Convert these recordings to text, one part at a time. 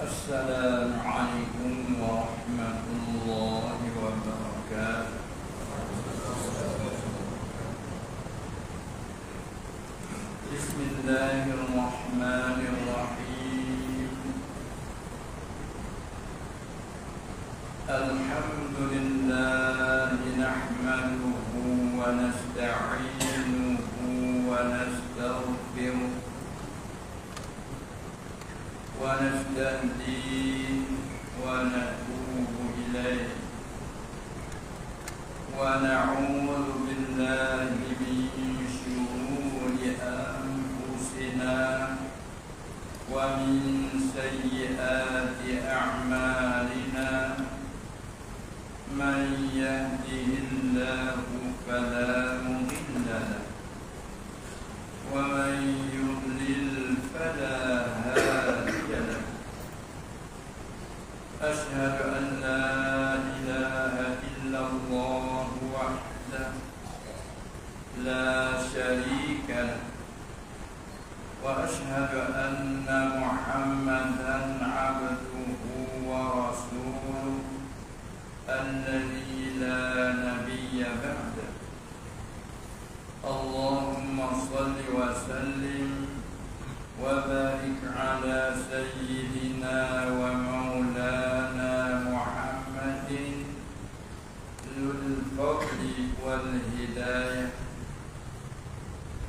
Assalamualaikum warahmatullahi wabarakatuh. Bismillahirrahmanirrahim. Alhamdulillah nahmaduhu wa nasta'inuhu wa nastaghfiruh wa nastahdihi wa natubu ilaihi wa na'udzu billahi min syururi anfusina wa min sayyiati a'malina. Man yahdihillahu fala mudilla lahu wa man yudlil fala hadiya lahu. Ashhadu an la ilaha illallah wahdahu la syarika lahu wa ashhadu anna Muhammadan abduhu wa rasuluh alladzi la nabiyya ba'da. Allahumma salli wa sallim wa barik ala sayyidina wa maulana Muhammadin dzul fadli wal hidayah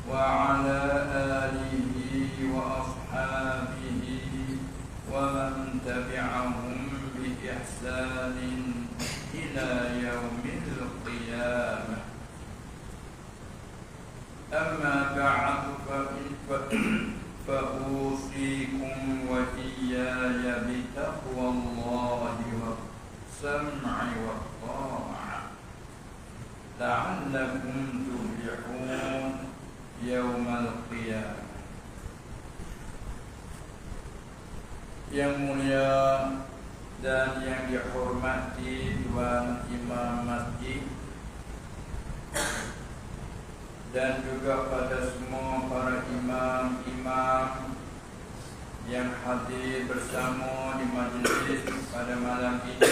wa ala alihi wa ashabihi wa man tabi'ahum bi ihsanin ila yaumil qiyamah. Amma ba'du fa usikum wa iyaya bi taqwallahi wa sam'i wa ta'ah la'allakum tuflihun yaumal qiyamah. Yang mulia dan yang dihormati Tuan Imam Masjid dan juga pada semua para imam-imam yang hadir bersama di majlis pada malam ini,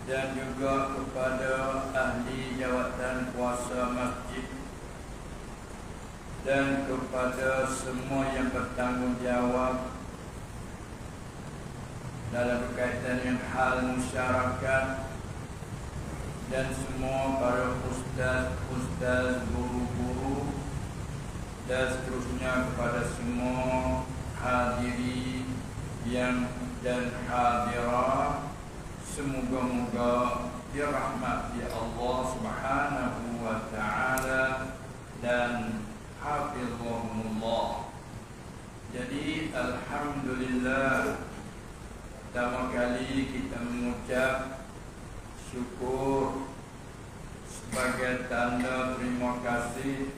dan juga kepada ahli jawatan kuasa masjid dan kepada semua yang bertanggungjawab dalam berkaitan dengan hal masyarakat, dan semua para ustaz, guru-guru, dan seterusnya kepada semua hadiri yang dan hadirah. Semoga-moga dirahmati Allah Subhanahu wa taala dan hafizahumullah. Jadi alhamdulillah, pertama kali kita mengucap syukur sebagai tanda terima kasih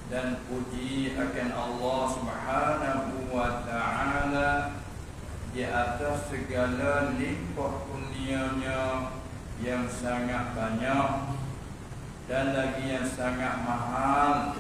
dan puji akan Allah Subhanahu wa taala di atas segala limpah kurnia-Nya yang sangat banyak dan lagi yang sangat mahal,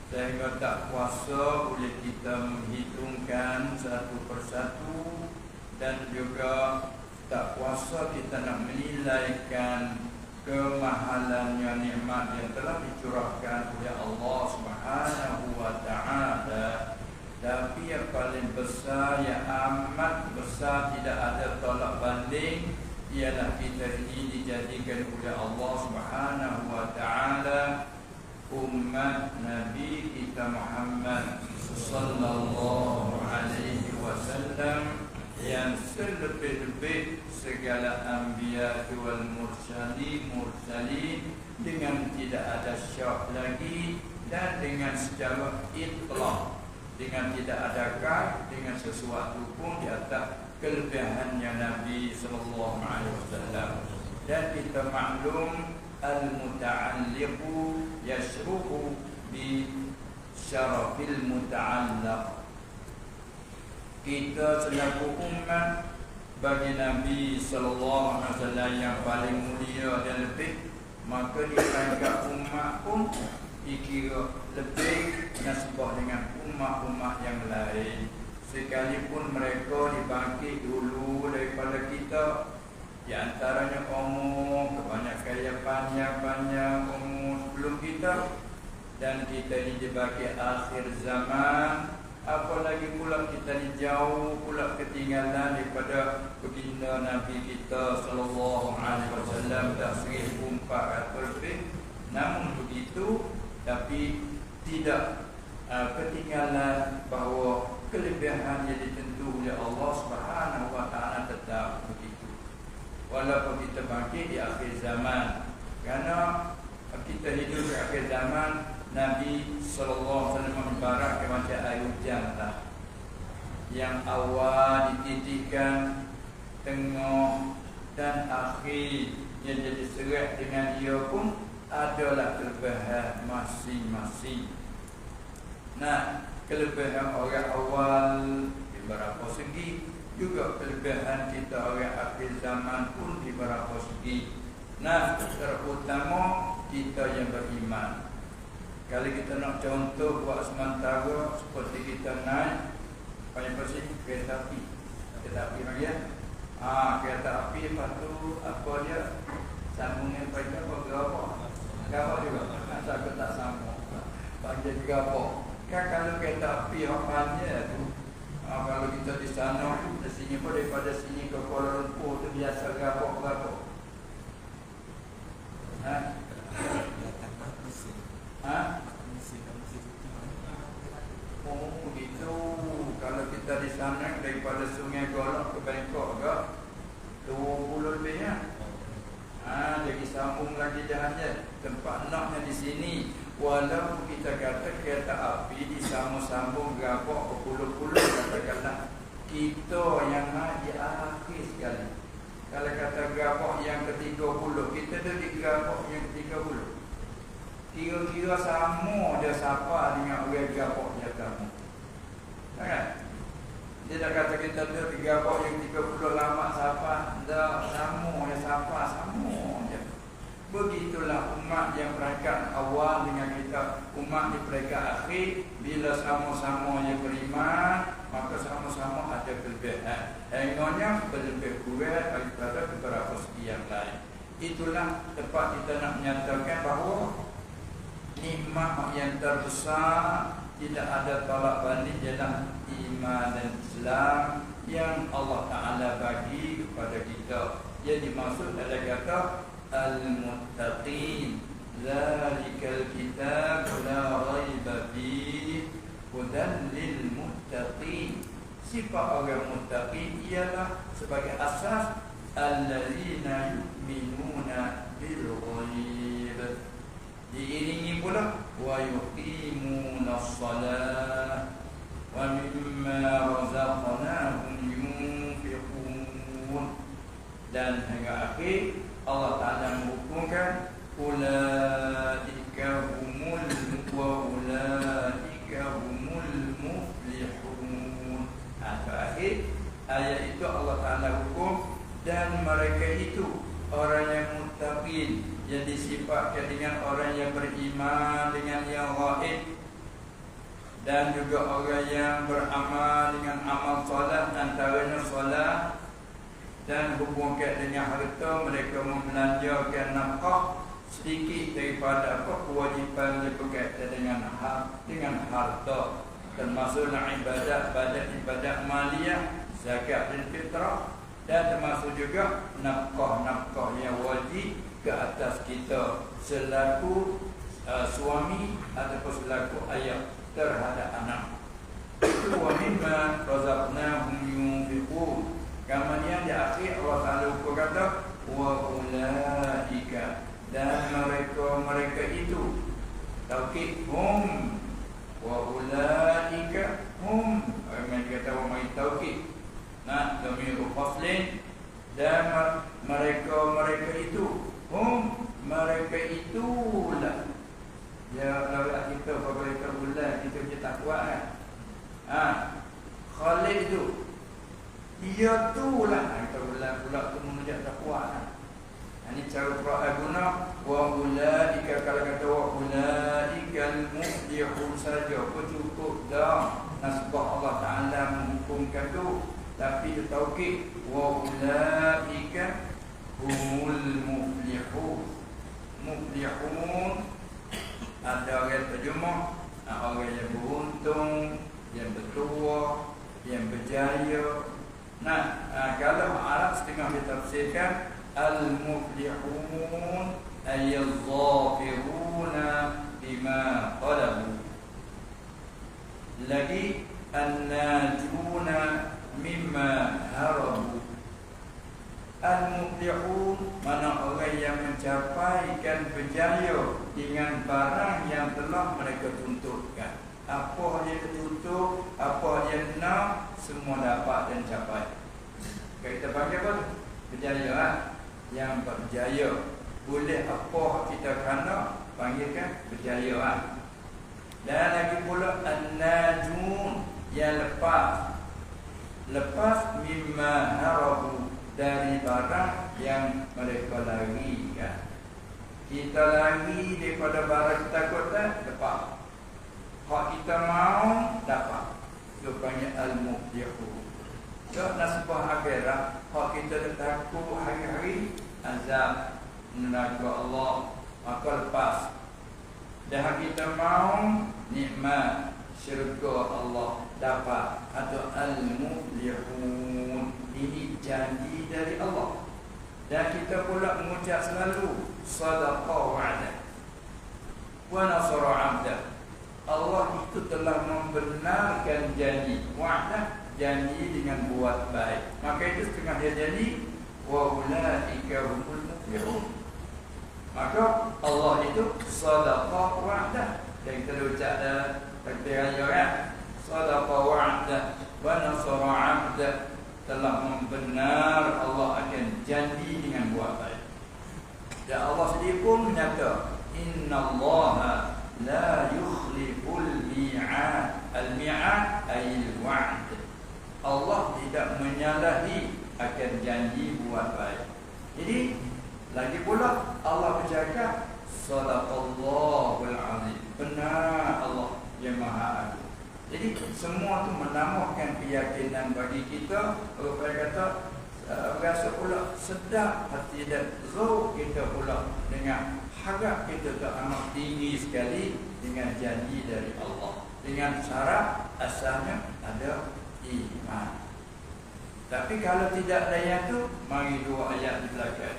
sehingga tak kuasa oleh kita menghitungkan satu persatu, dan juga tak kuasa kita nak menilaikan kemahalannya nikmat yang telah dicurahkan oleh Allah Subhanahu wa taala. Tapi yang paling besar, yang amat besar, tidak ada tolak banding, ialah kita ini dijadikan oleh Allah Subhanahu wa taala umat Nabi kita Muhammad sallallahu alaihi wasallam, yang selebih-lebih segala anbiya wal mursalin dengan tidak ada syak lagi, dan dengan secara itlaq, dengan tidak ada kait dengan sesuatu pun di atas kelebihannya Nabi sallallahu alaihi wasallam. Dan kita maklum al-muta'alliqu yashruhu bi syarafil muta'allaq. Kita selaku umat bagi Nabi sallallahu alaihi wasallam yang paling mulia dan lebih, maka dianggap umat pun dikira lebih nasbah dengan umat-umat yang lain. sekalipun mereka dibangkit dulu daripada kita, di antaranya umur, kebanyakan yang panjang umur sebelum kita, dan kita ini dibangkit akhir zaman. Apalagi pula kita ni jauh pula ketinggalan daripada baginda Nabi kita sallallahu alaihi wasallam dah 1400 lebih. Namun begitu, tapi tidak ketinggalan bahawa kelebihan yang ditentu oleh Allah Subhanahu wa taala tetap begitu. Walaupun kita bangkit di akhir zaman, kerana kita hidup di akhir zaman, Nabi sallallahu alaihi wasallam ibaratkan macam air hujan lah, yang awal dititikkan, tengah dan akhir yang jadi serat dengan dia pun adalah kelebihan masing-masing. Nah, kelebihan orang awal di beberapa segi, juga kelebihan kita orang akhir zaman pun di beberapa segi. Nah, terutama kita yang beriman. Kalau kita nak contoh buat sementara, seperti kita naik paling pasti kereta api. Kereta api lagi ya. Kereta api, lepas tu apa dia, sambungnya pakai apa, gerabak juga. Saya tak sambung, panggil gerabak. Kan kalau kereta api hanya tu, kalau kita di sana, di sini pun daripada sini ke Kuala Lumpur tu biasa gerabak. Oh begitu. Kalau kita di sana daripada Sungai Golok ke Bangkok ke 20 lebih ya. Jadi sambung lagi jalannya. Tempat naknya di sini. Walaupun kita kata kereta api disambung-sambung gerabak berpuluh-puluh, katakanlah kita yang di akhir sekali. Kalau kata gerabak yang ke-30, kita dah di gerabak yang ke-30. Kira-kira sama dia sapa dengan orang gerabak di atas. Kan? Dia dah kata kita dah di gerabak yang 30 lama sapa, dah sama dia sapa sama je. Begitulah umat yang peringkat awal dengan kita, umat di peringkat akhir. Bila sama-sama yang beriman, maka sama-sama ada kelebihan. Hinganya berlebih kurang daripada beberapa segi yang lain. Itulah tempat kita nak menyatakan bahawa nikmat yang terbesar tidak ada tolak balik ialah iman dan Islam yang Allah Ta'ala bagi kepada kita. Yang dimaksud adalah kata Al-Muttaqin, Zalikal kitab la raiba fihi hudan lil muttaqin. Sifat orang muttaqin ialah sebagai asas allazina yu'minuna bil ghaib. Diiringi pula wa yuqimuna as-salah wa mimma razaqnahum yunfiqun. Dan hingga akhir Allah Ta'ala menghukumkan ulaika humul muflihun. Terakhir ayat itu Allah Ta'ala hukum, dan mereka itu orang yang muttaqin, yang disifatkan dengan orang yang beriman dengan yang gaib, dan juga orang yang beramal dengan amal solat, antaranya solat, dan hubungkan dengan harta. Mereka membelanjakan nafkah sedikit daripada apa kewajipan yang berkaitan dengan harta, termasuk ibadat maliyah, zakat dan fitrah, dan termasuk juga nafkah yang wajib ke atas kita selaku suami ataupun selaku ayah terhadap anak. Itu wa mimma razaqnahum yunfiqun. Kemudian di akhir Allah Ta'ala berkata wa ulaika, dan mereka itu taukid hum, wa ulaika hum, mereka kata wa mai taukid. Nah, dhamir faslin, dan mereka itu hum, mereka itulah. Ya kalau kita apabila kita bulan kita punya takwa kan. Khalid itu dia tu lah kita pula tu menunjuk takwa kan. Ini cara Quran guna wa ulaika, kalau kata wa ulaika al-muflihun saja cukup dah. nasbah Allah Ta'ala menghukumkan tu, tapi dia taukid wa ulaika humul muflihun. Muflihun ada orang terjemah orang yang beruntung, yang bertuah, yang berjaya. Kalau Arab setengah ditafsirkan al-muflihun ay al-dhafiruna bima qalabu. Lagi an-najuna mimma harabu. Al-muflihun mana orang yang mencapaikan berjaya dengan barang yang telah mereka tuntutkan. Apa dia tuntut, apa dia nak, semua dapat dan capai. Kita panggil apa tu? Berjaya. Yang berjaya. Boleh apa kita kena panggilkan berjaya. Dan lagi pula an-najun, yang lepas mimma harabu, dari barang yang mereka larikan. Kita lari daripada barang kita takutkan, dapat. Hak kita mau, dapat. Itu panggil al-muflihun. So, nasbah akhirat, hak kita takut hari-hari azab neraka Allah, maka lepas. Dan kita mau nikmat syurga Allah, dapat. Atau al-muflihun, ini janji dari Allah. Dan kita pula mengucap selalu sadaqa wa'ada wa nasara 'abda. Allah itu telah membenarkan janji. Wa'ada, janji dengan buat baik. Maka itu setengah dia janji wa ulaika humul muflihun. Maka Allah itu sadaqa wa'ada. Dan kita ucap dalam takbir ayat sadaqa wa'ada wa nasara 'abda, telah membenar Allah akan janji dengan buat baik. Dan Allah sendiri pun menyata innallaha la yukhliful mi'ad. Al-mi'ad ayil wa'd. Allah tidak menyalahi akan janji buat baik. Jadi lagi pula Allah bercakap sadaqallahul azim. Benar Allah yang Maha Agung. Jadi semua tu menambahkan keyakinan bagi kita. Orang kata rasa pula sedap hati dan zauq kita pula dengan harap kita tak amat tinggi sekali dengan janji dari Allah. Dengan syarat asalnya ada iman. Tapi kalau tidak ada yang tu, mari dua ayat di belakang.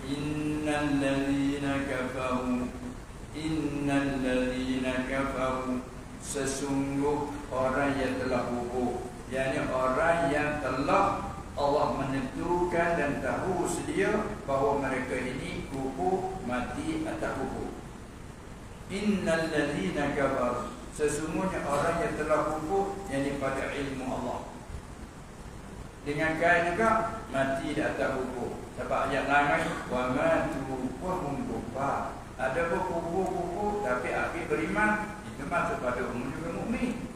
Innal ladzina kafaru, sesungguh orang yang telah gugur, yakni orang yang telah Allah menentukan dan tahu sedia bahawa mereka ini gugur, mati atau gugur. Innal ladzina kafaru, sesungguhnya orang yang telah gugur, yakni pada ilmu Allah. Dengan kait juga mati atau gugur. Sebab ayat lain wa matu wa hum kufar. Ada gugur tapi akhir beriman, itu masuk pada umum juga mukmin.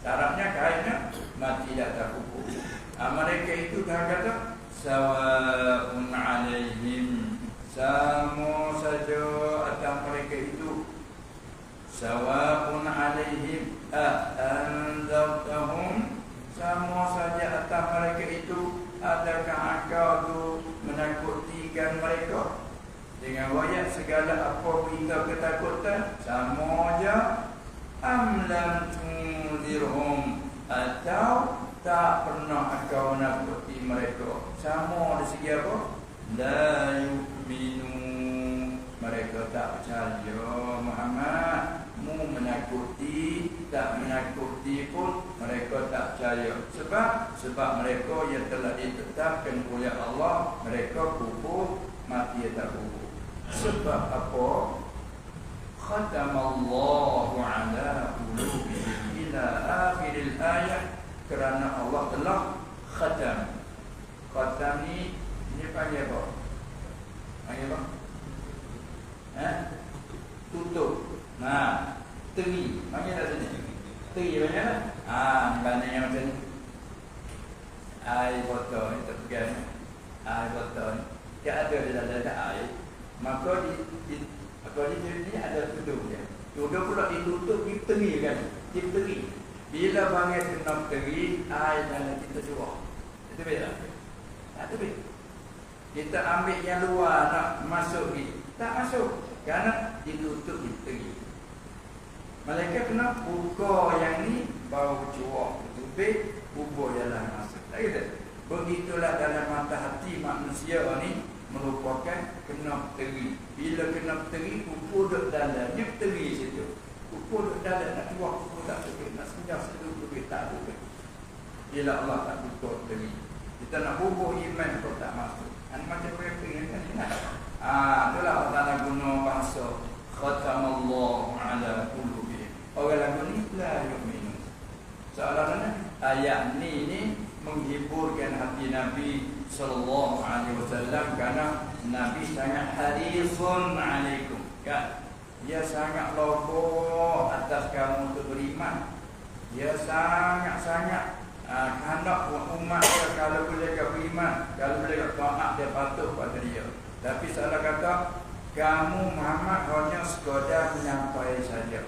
Syaratnya kaitnya mati atau gugur. Mereka itu kata sawa'un 'alaihim, sama saja atas mereka itu. Sawa'un 'alaihim anzartahum, sama saja atas mereka itu. Adakah engkau tu menakutikan mereka? Dengan wayat segala apa kita ketakutan, sama aja. Am lam tunzirhum, atau tak pernah engkau menakuti mereka, sama dari segi apa? La yu'minun, mereka tak percaya Muhammad. Mu menakuti, tak menakuti pun mereka tak percaya. Sebab mereka yang telah ditetapkan oleh Allah, mereka kufur, mati tak kufur. Sebab apa? Khatamallahu ala qulubihim ila akhiril ayat, kerana Allah telah khatam. Khatam ni panggil apa? Panggil apa? Tutup. Teri. Panggil tak sini? Teri banyak tak? Banyak yang macam ni. Air botol ni terpegang. Air botol ni tak ada di dalam air. Maka di ni ada tutup dia. Tutup pula ditutup di teri kan? Di teri. Bila bangai kena teri, air dalam kita curah. Itu beza. Tak terbit. Kita ambil yang luar nak masuk ni, tak masuk. Kerana ditutup di teri. Malaikat kena buka yang ni, baru curah. Terbit, bubur jalan masuk. Tak kata? Begitulah dalam mata hati manusia ni merupakan kena teri. Bila kena teri, bubur duduk dalamnya teri situ. Bubur duduk dalam nak curah, bubur tak terbit. Nak senjah situ, terbit tak terbit. Bila Allah tak buka teri. Kita nak bubur iman kau tak masuk. Macam mereka kan ni kan. Itulah Allah Ta'ala guna bahasa khatamallahu ala qulubihim. Orang lagu ni la yu'minu. Seolah-olah ayat ni menghiburkan hati Nabi sallallahu alaihi wasallam kerana Nabi sangat harisun alaikum. Kan? Dia sangat lobo atas kamu untuk beriman. Dia sangat-sangat hendak umat dia kalau boleh beriman, kalau boleh taat dia patuh pada dia. Tapi salah kata, kamu Muhammad hanya sekadar menyampaikan saja.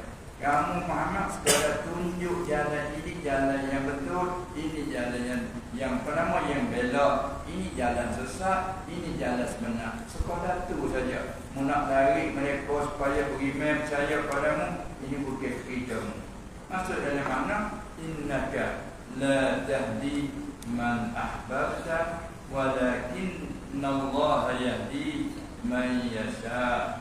Kamu Muhammad sekadar tunjuk jalan ini, jalan yang betul, ini jalan yang pertama yang belok, ini jalan sesat, ini jalan sebenar. Sekadar tu saja. Nak tarik mereka supaya beriman percaya padamu, ini bukan kerjamu. Maksud dalam makna innaka la tahdi man ahbabta walakinnallaha yahdi man yasha.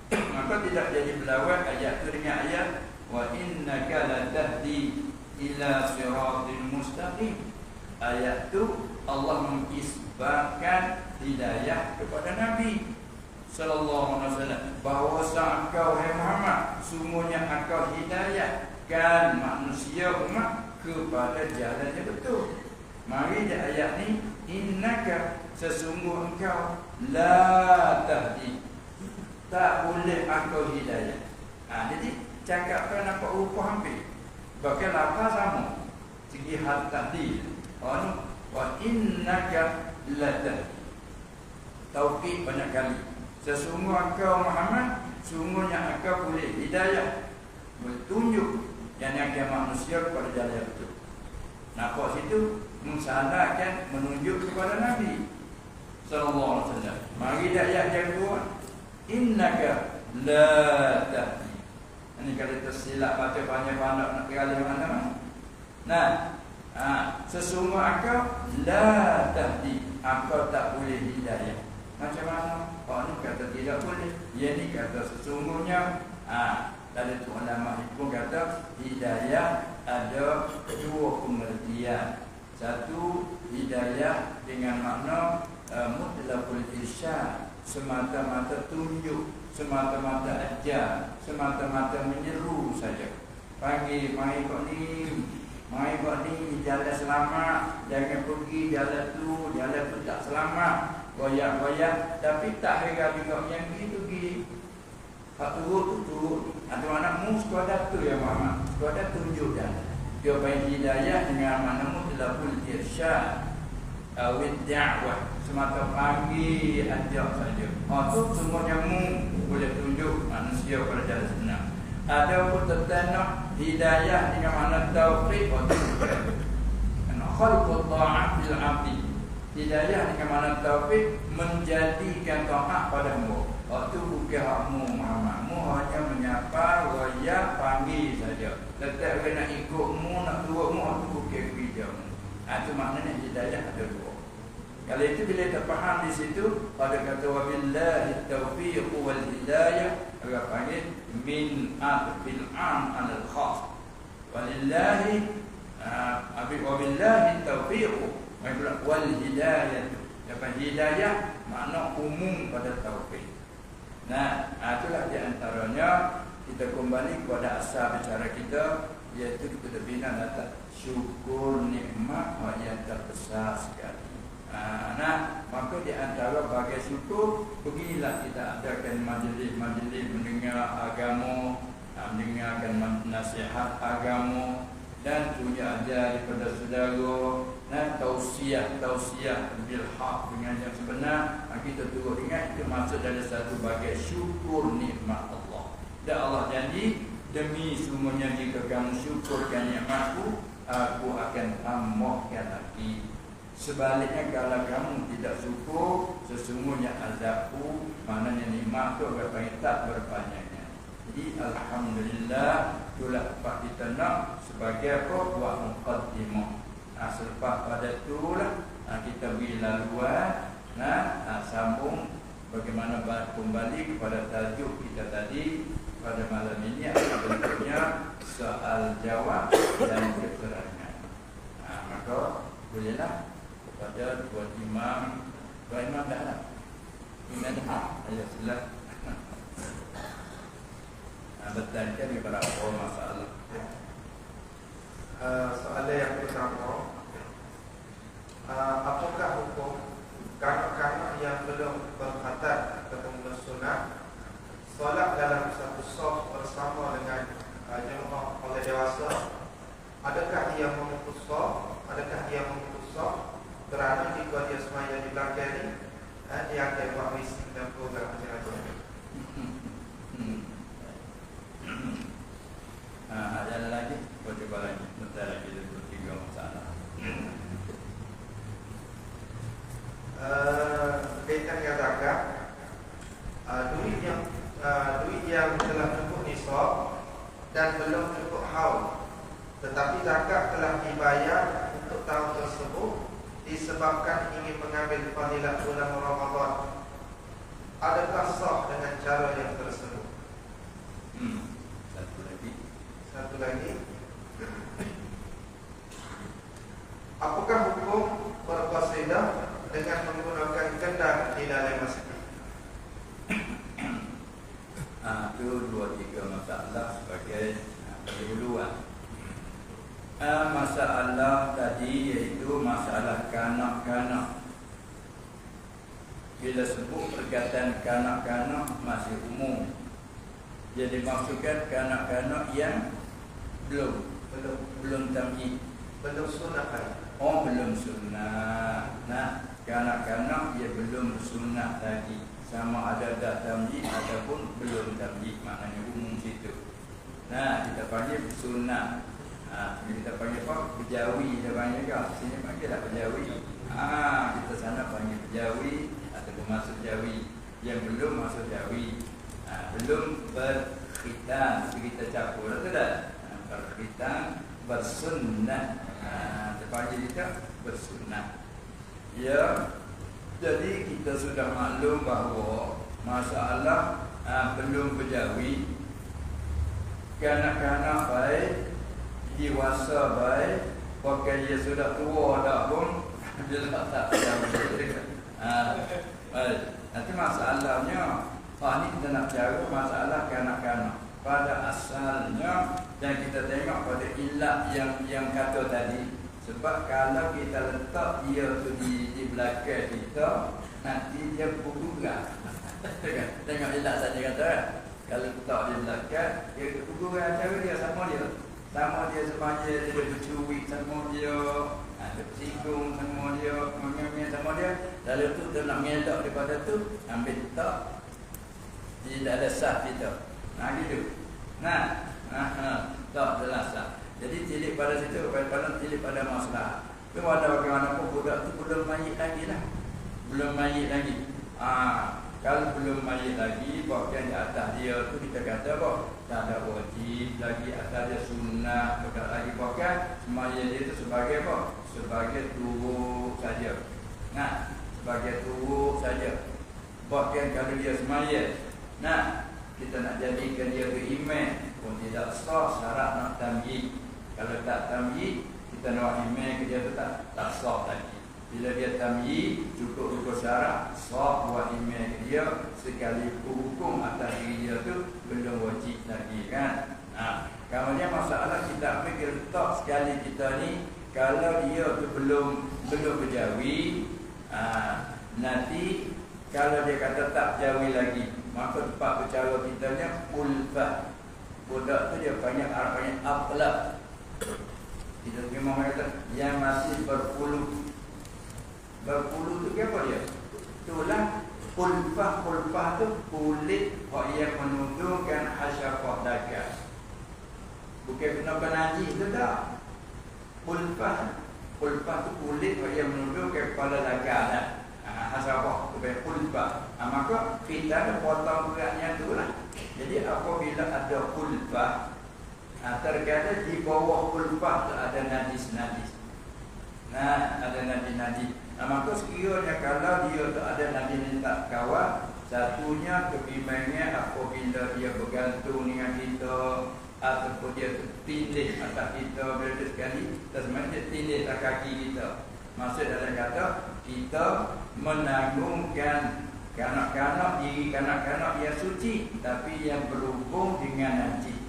Maka tidak jadi berlawan ayat itu dengan ayat wa innaka la tahdi ila siratil mustaqim. Ayat itu Allah mengisbatkan hidayah kepada Nabi sallallahu alaihi wasallam bahawa engkau hai Muhammad sungguhnya engkau hidayahkan manusia umat kepada jalan yang betul. Mari di ayat ni innaka sesungguh engkau la tahdi, tak boleh engkau hidayah. Jadi cakapkan apa rupa hampir bahkan lafaz sama segi hal tahdi. Wa innaka la tahdi, taukid banyak kali. Sesungguh engkau Muhammad sungguhnya engkau boleh hidayah, bertunjuk yang manusia kepada jalan yang betul. Nampak situ mensalahkan menunjuk kepada Nabi sallallahu alaihi wasallam. Mari ayat yang kedua, innaka la tahdi. Ini kalau tersilap baca banyak-banyak nak kira mana-mana. Sesungguh engkau la tahdi, engkau tak boleh hidayah. Macam mana? Orang ni kata tidak boleh. Yang ni kata sesungguhnya. Dari tu ulama hukum kata hidayah ada dua pengertian. Satu, hidayah dengan makna mutlaqul irsyad, semata-mata tunjuk, semata-mata ajar, semata-mata menyeru saja. Panggil mai kau ni jalan selamat, jangan pergi jalan tu tak selamat, goyak-goyak, tapi tak heran juga yang pergi. Pak turut. Ada mana mu sekadar tu ya Muhammad, sekadar tunjuk jalan. Dia bagi hidayah dengan mana mutlaqul irsyad, awid da'wah, semata panggil ajak saja. Tu semuanya mu boleh tunjuk manusia pada jalan sebenar. Ada pun tertanam hidayah dengan mana taufik, khalqut ta'at bil 'abdi. Hidayah dengan mana taufik menjadikan taat pada hamba. Waktu bukan hakmu Muhammad, mu hanya menyapa, royak, panggil saja. Tetap kena ikutmu, nak turutmu, itu bukan kerjamu. Itu maknanya hidayah ada dua. Kalau itu bila terfaham di situ, pada kata wabillahi taufiq wal hidayah, agak panggil min bil am al khas. Walillahi wabillahi taufiq wal hidayah. Dapat hidayah makna umum pada taufik. Itulah di antaranya kita kembali kepada asal bicara kita, iaitu kita bina atas syukur nikmat yang terbesar sekali. Maka di antara bagai syukur, beginilah kita adakan majlis-majlis mendengar agama, mendengarkan nasihat agama dan punya ajar daripada saudara, dan tausiah bil haq dengan yang sebenar. Kita turut ingat itu masuk dalam satu bagai syukur nikmat Allah. Dan Allah janji Demi semuanya jika kamu syukurkan nikmatku, aku akan tambahkan lagi. Sebaliknya kalau kamu tidak syukur, sesungguhnya azabku, maknanya nikmat tu tak berpanjangnya. Jadi alhamdulillah, itulah tempat kita nak sebagai apa? Buat muqaddimah. Selepas pada itulah kita beri laluan, sambung bagaimana kembali kepada tajuk kita tadi pada malam ini, adalah bentuknya soal jawab dan keterangan. Maka bolehlah pada dua imam dah lah. Imam dah. Ayo sila. Bertanya beberapa masalah. Soalan yang pertama, apakah hukum kanak-kanak yang belum berkhatam ketemu sunnah solat dalam satu saf bersama dengan jemaah oleh dewasa? Adakah dia memutus saf? Adakah dia memutus saf? Kerana jika dia semaya di belakang ni, dia akan buat misi dan program macam-macam. Ada lagi? Coba lagi. Bentar lagi ada 3 masalah. Berkaitan dengan zakat, duit yang telah cukup nisab dan belum cukup haul, tetapi zakat telah dibayar untuk tahun tersebut disebabkan ingin mengambil fadilat bulan Ramadan, adakah sah dengan cara yang tersebut? Satu lagi. Apakah hukum berqasidah dengan menggunakan kendang di dalam masjid? Itu 2-3 masalah sebagai pendahuluan. Masalah tadi iaitu masalah kanak-kanak. Bila sebut perkataan kanak-kanak masih umum, jadi maksudkan kanak-kanak yang belum tamyiz, belum sunnah kan? belum sunnah. Kanak-kanak dia belum sunnah lagi, sama ada dah tamyiz ataupun belum tamyiz, maknanya umum situ. Kita panggil sunnah. Kita panggil apa? Pejawi dia panggil ke? Sini panggil lah pejawi. Kita sana panggil pejawi ataupun masuk jawi. Yang belum masuk jawi, belum berkhitan, kita campur tu dah. Berkhitan, bersunnah. Terpanggil kita bersunnah. Ya, jadi kita sudah maklum bahawa masalah belum berjawi, kanak-kanak baik, dewasa baik, pakai dia sudah tua dah pun dia tak berjawi. Nanti masalahnya, ini kita nak jawab masalah kanak-kanak. Pada asalnya, dan kita tengok pada ilat yang kata tadi. Sebab kalau kita letak dia tu di belakang kita, nanti dia berguguran. Tengok ilat saja kata kan. Kalau letak di belakang, dia berguguran cara dia sama dia. Sama dia semaya, dia bercuit sama dia, dia bersinggung sama dia, menyanyi sama dia. Lalu tu dia nak ngelak daripada tu, ambil letak di dalam sah kita. Gitu. Tak jelas sah. Jadi tilik pada situ, pada tilik pada masalah. Tapi ada bagaimana budak tu belum mayit lagi lah. Belum mayit lagi. Kalau belum mayit lagi, bahagian di atas dia tu kita kata tak ada wajib lagi, atas dia sunnah, bukan lagi bahkan semaya dia tu sebagai apa? Sebagai turuk saja. Sebagai turuk saja. Bahkan kalau dia semaya, kita nak jadikan dia berimam pun tidak sah, syarat nak tamyiz. Kalau tak tamyiz, kita nak imam ke dia tu tak sah lagi. Bila dia tamyiz, cukup syarat sah buat imam ke dia, sekali hukum atas diri dia tu belum wajib lagi kan. Kemudian masalah kita ambil letak sekali kita ni, kalau dia tu belum berjawi, nanti kalau dia kata tak jawi lagi, maka tempat bercara kita ni ulfah. Budak tu dia banyak aqlab. Kita memang kata yang masih berpuluh. Berpuluh tu apa dia? Itulah ulfah tu kulit yang menunjukkan hasyafah dagat. Bukan guna penaji itu tak. Pulpah tu kulit yang menuduh ke kepala lagar dah. Asal kepada pulpah. Maka kita ada potong beratnya tu lah. Jadi apabila ada pulpah, terkadang di bawah pulpah tu ada najis-najis. Ada najis-najis. Maka sekiranya kalau dia tu ada najis tak kawal, satunya kebimbangnya apabila dia bergantung dengan kita ataupun dia tindih atas kita bila sekali, terus dia tindih atas kaki kita. Maksud dalam kata kita menanggungkan kanak-kanak diri kanak-kanak yang suci tapi yang berhubung dengan najis.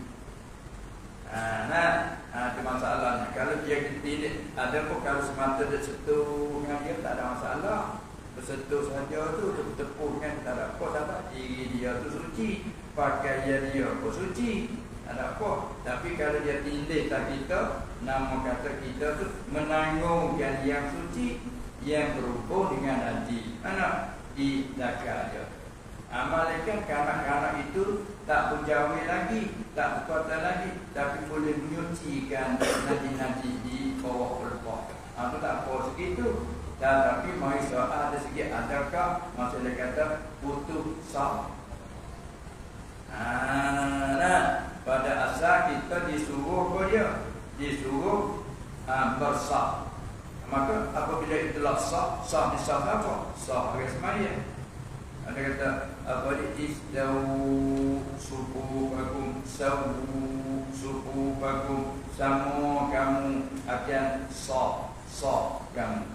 Itu masalahnya. Kalau dia tindih, ada pun kalau semata dia sentuh dengan dia tak ada masalah. Bersentuh saja tu bertepuk kan tak ada apa, tak diri dia tu suci, pakaian dia pun suci. Ada apa? Tapi kalau dia tindih tak kita, nama kata kita tu menanggungkan yang suci yang berhubung dengan najis. Dijaga dia. Malaikat kanak-kanak itu tak berjauh lagi, tak berkata lagi, tapi boleh menyucikan najis-najis di bawah pulpah. Itu tak apa segitu. Tapi mari soal ada sikit, adakah masalah kata butuh sah? Pada asal kita disuruh apa dia? Disuruh bersah. Maka apabila itulah sah ni sah apa? Sah bagi semaya. Ada kata apa dia? Isdau subuhakum, subuhakum, sama kamu akan sah kamu.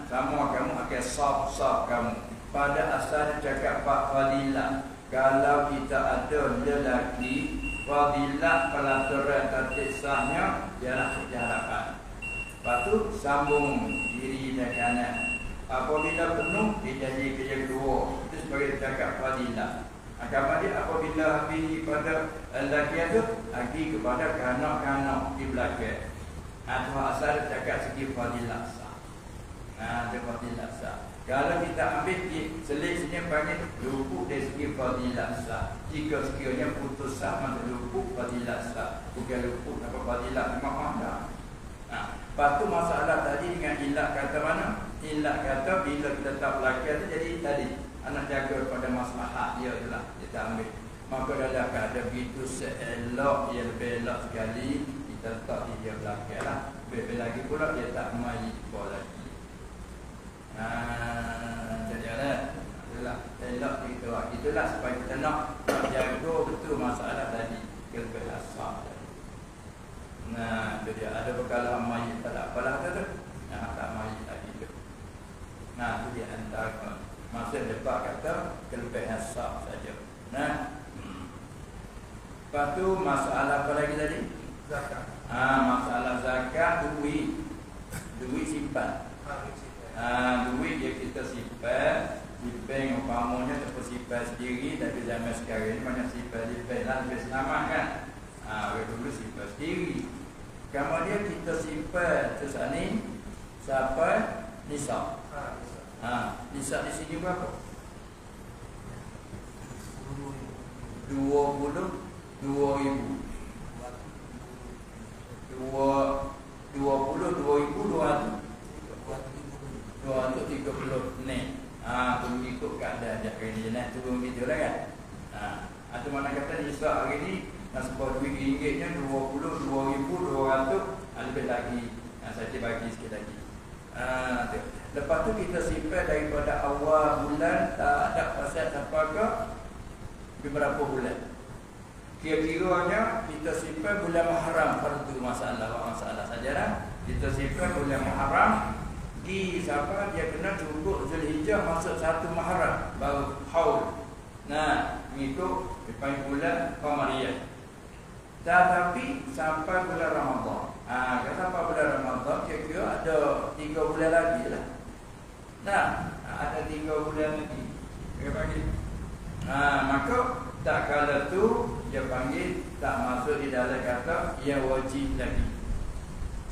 Sama kamu akan sah kamu. Pada asal cakap Pak Fadilah, kalau kita ada lelaki, Fadilah pelaturan tertib sahnya ialah kejahatan. Lepas tu sambung kiri dan kanan. Apabila penuh, dia jadi kerja kedua. Itu sebagai cakap Fadilah. Agama dia apabila habis pada lelaki itu, lagi kepada kanak-kanak di belakang. Itu asal cakap segi Fadilah sah. Dia Fadilah sah. Kalau kita ambil selit sini panggil luput dari segi Fadilah sah. Jika sekiranya putus sah, maka luput Fadilah sah. Bukan luput apa Fadilah memang. Lepas tu masalah tadi dengan ilat kata mana? Ilat kata bila kita tak belakang tu jadi tadi anak jaga pada masalah dia tu lah. Kita ambil. Maka dalam keadaan begitu seelok, dia lebih elok sekali kita letak di dia belakang lah. Lebih lagi pula dia tak main bola lagi. Jadi itulah elok kita. Itulah supaya kita nak jaga betul masalah tadi. Kelebih asal. Jadi ada berkala mayit tak apalah tu. Tak mayit lagi tu. Itu dia antara maksud depan kata kelebihan sah saja. Lepas tu masalah apa lagi tadi? Zakat. Masalah zakat duit simpan. Duit yang kita simpan di bank umpamanya ataupun simpan sendiri. Tapi zaman sekarang ni banyak simpan di bank lah, lebih selamat kan. Dulu simpan sendiri. Kemudian kita simpan terus ni sampai nisab. Nisab di sini berapa? 22,000. 22,200. 230 ni. Mengikut keadaan hari ni nak turun gitu lah kan. Atau mana kata nisab hari ni sebab duit ringgitnya 22,200, lebih lagi. Saya bagi sikit lagi. Lepas tu kita simpan daripada awal bulan tak ada pasal sampai ke beberapa bulan. Kira-kiranya kita simpan bulan Muharram, fardu masalah sajalah. Kita simpan bulan Muharram di siapa dia kena cukup Zulhijjah masuk 1 Muharram baru haul. Mengikut depan bulan Qamariyah. Tetapi sampai bulan Ramadan. Sampai bulan Ramadan kira-kira ada 3 bulan lagi lah. Ada 3 bulan lagi. Dia panggil. Maka tak kala tu dia panggil tak masuk di dalam kata yang wajib lagi.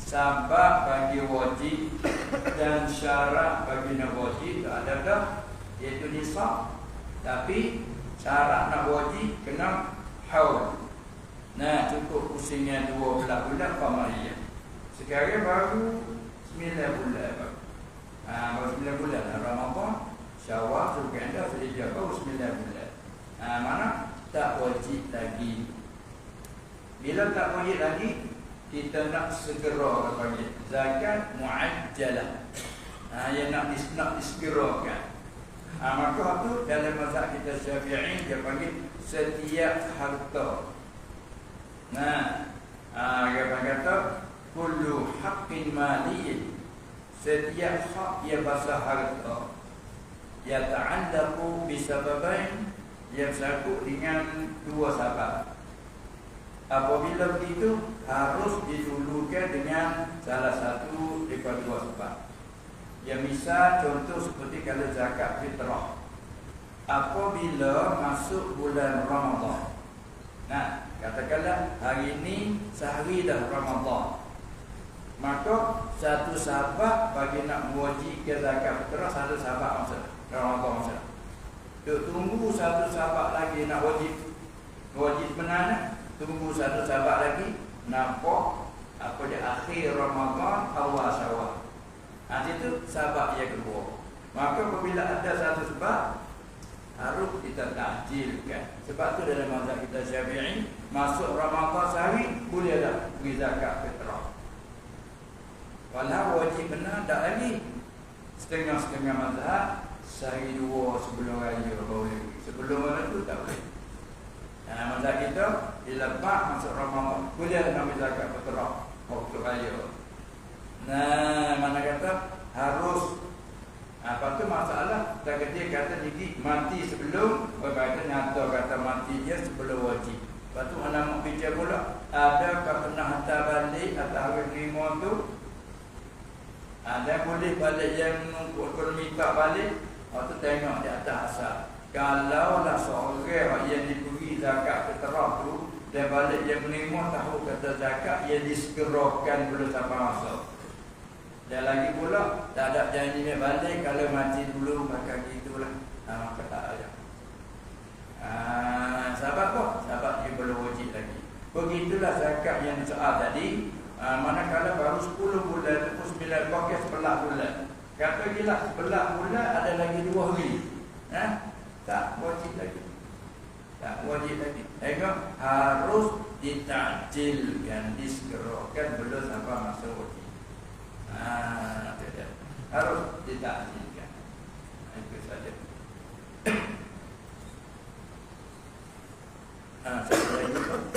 Sebab bagi wajib dan syarat bagi nak wajib ada dah, iaitu nisab. Tapi syarat nak wajib kena haul. Nah, cukup pusingnya 12 bulan Qamariyah. Sekarang baru 9 bulan baru. Baru 9 bulan Ramadan, Syawal, Zulqa'dah, Zulhijjah, baru 9 bulan. Mana tak wajib lagi. Bila tak wajib lagi, kita nak segera panggil zakat muajjalah. Yang nak disegerakan. Maka tu dalam mazhab kita Syafi'i dia panggil setiap harta. Nah, dia kata kullu haqqin maliyin, setiap hak yang bahasa harta ya ta'allaqu bisababain, yang sangkut dengan dua sebab. Apabila begitu harus didulukan dengan salah satu daripada dua sebab. Yang misal contoh seperti kalau zakat fitrah, apabila masuk bulan Ramadan. Nah, katakanlah hari ini sehari dah Ramadan, maka satu sahabat bagi nak mewajibkan zakat fitrah, satu sahabat masa Ramadan masa. Tunggu satu sahabat lagi nak wajib benar, tunggu satu sahabat lagi nampak apa dia akhir Ramadan awal Syawal. Itu sebab yang kedua. Maka apabila ada satu sebab, harus kita takjilkan. Sebab tu dalam mazhab kita Syafi'i, masuk Ramadan sehari boleh dah beri zakat fitrah. Walau wajib benar tak lagi. Setengah-setengah mazhab sehari dua sebelum raya boleh. Sebelum raya tu tak boleh. Mazhab kita dilepas masuk Ramadan boleh nak beri zakat fitrah waktu raya. Nah, mana kata harus apa tu masalah tak kerja kata gigi mati sebelum berkata nyata kata mati dia sebelum wajib. Lepas tu anak nak bicara pula ada pernah hantar balik atau hari lima tu ada boleh balik yang kalau minta balik atau tengok di atas asal. Kalau lah seorang yang diberi zakat fitrah tu dan balik yang menerima tahu kata zakat yang disegerakan belum sampai masuk. Dan lagi pula tak ada janji nak balik kalau mati dulu maka gitulah. Maka tak ada. Sebab apa? Sebab dia belum wajib lagi. Begitulah zakat yang soal tadi. Manakala baru 10 bulan, 9 pakai sebelah bulan. Kata gila sebelah bulan ada lagi 2 hari. Tak wajib lagi. Tak wajib lagi. Tengok harus ditakjilkan, disegerakan belum sampai masa wajib. Harus ditakjilkan. Itu saja.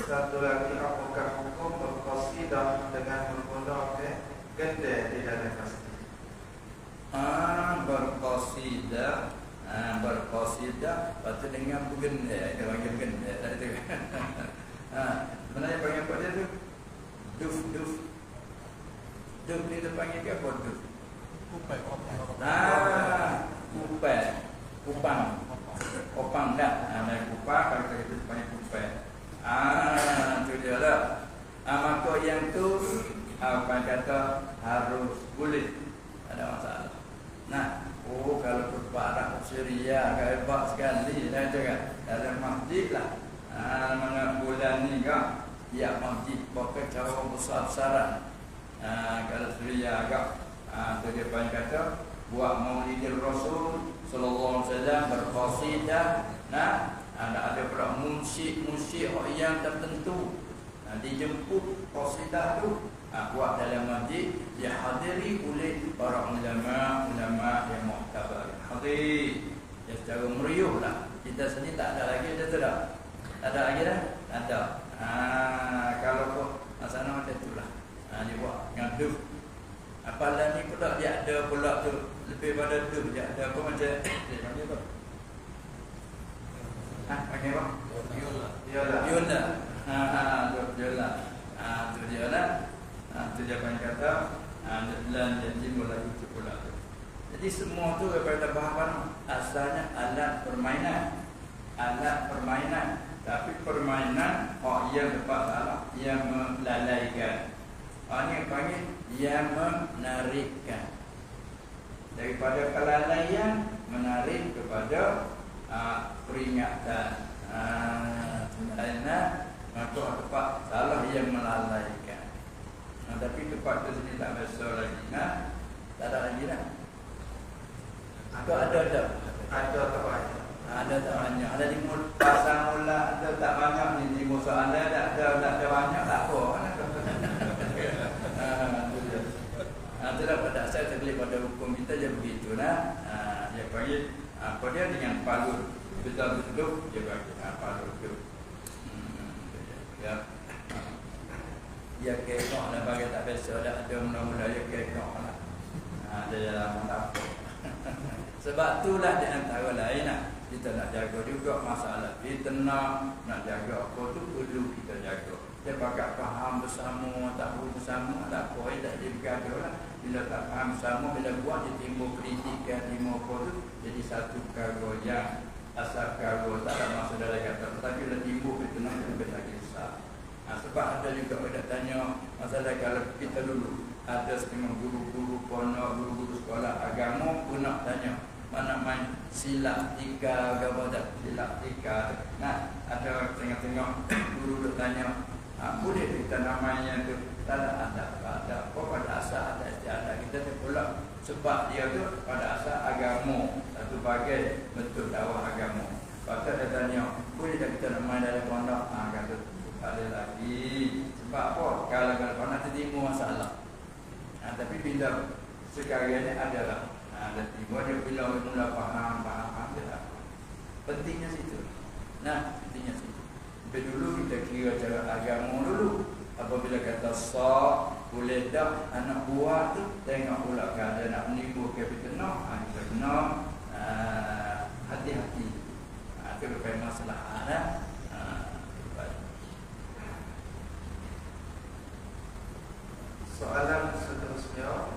Satu lagi, apakah hukum berqasidah dengan menggunakan gendek di dalam masjid? Berqasidah patut dengan bergendek. Dia panggil bergendek tak itu. Sebenarnya panggil apa dia tu? Duf ni dia panggil ke apa duf? Kupai. Kupang dah. Main kupang kalau kita panggil kupai. Itu dia lah. Maka yang tu apa kata harus boleh, ada masalah. Nah, kalau berparak Syria hebat sekali dah cakap dalam masjid lah. Mana bulan ni kan tiap masjid pakai cara besar-besaran. Kalau Syria agak tu dia panggil kata buat Maulidil Rasul sallallahu alaihi wasallam berqasidah. Ada pula musyik yang tertentu dijemput qasidah tu buat dalam masjid, dihadiri oleh para ulama yang muktabar. Hadir ya secara meriah lah. Kita sini tak ada lagi, ada tak? Tak ada lagi dah? Ada. Kalau kok sana macam itulah. Dia buat dengan duf. Apalah ni pula dia ada pula tu lebih pada duf dia ada apa macam dia panggil apa? Panggil apa? Biola. Tu dia lah. Tu dia panggil kata dan janji mulai itu pula tu. Jadi semua tu daripada bahan asalnya alat permainan. Tapi permainan yang tepat salah yang melalaikan. Ini panggil yang menarikkan. Daripada kelalaian menarik kepada peringatan. Maka tempat salah yang melalaikan. Tapi tempat tu sini tak biasa lagi. Tak ada lagi dah. Atau ada tak? Ada tak banyak? Ada tak banyak. Ada di pasar mula ada tak banyak ni di musa ada ada banyak tak apa. Itulah pada asal terkait pada hukum kita je begitu nah. Dia panggil apa dia dengan palut. Betul-betul dia bagi palut tu. Ya. Dia kekok lah bagi tak biasa dah ada mula-mula dia kekok lah. Dia dalam apa. Sebab itulah di antara lain kita nak jaga juga masalah fitnah, nak jaga apa tu perlu kita jaga. Dia pakai faham bersama, tahu bersama, tak apa, tak jadi bergaduh lah. Bila tak faham bersama, bila buat dia timbul kritikan, timbul apa tu, jadi satu perkara yang asal perkara tak ada maksud dalam kata. Tetapi bila timbul fitnah, lebih lagi besar. Sebab ada juga orang tanya masalah kalau kita dulu ada setengah guru-guru pondok, guru-guru sekolah agama pun nak tanya mana main silap tika ke apa tak silap tika. Ada tengok-tengok guru duk tanya boleh kita namanya tu tak ada apa pada asal ada istiadat kita tu pula sebab dia tu pada asal agama satu bagai betul dakwah agama. Lepas dia tanya boleh tak kita namanya dalam pondok? Kata tak ada lagi. Sebab apa? Kalau pondok tu timbul masalah. Tapi bila sekarang ni adalah dan tiba dia bila mula faham dia tak. Pentingnya situ. Pentingnya situ. Sampai dulu kita kira cara agama dulu. Apabila kata sah, boleh dah anak buah tu tengok pula keadaan nak menimbulkan fitnah, kita kena hati-hati. Itu bukan masalah Soalan seterusnya,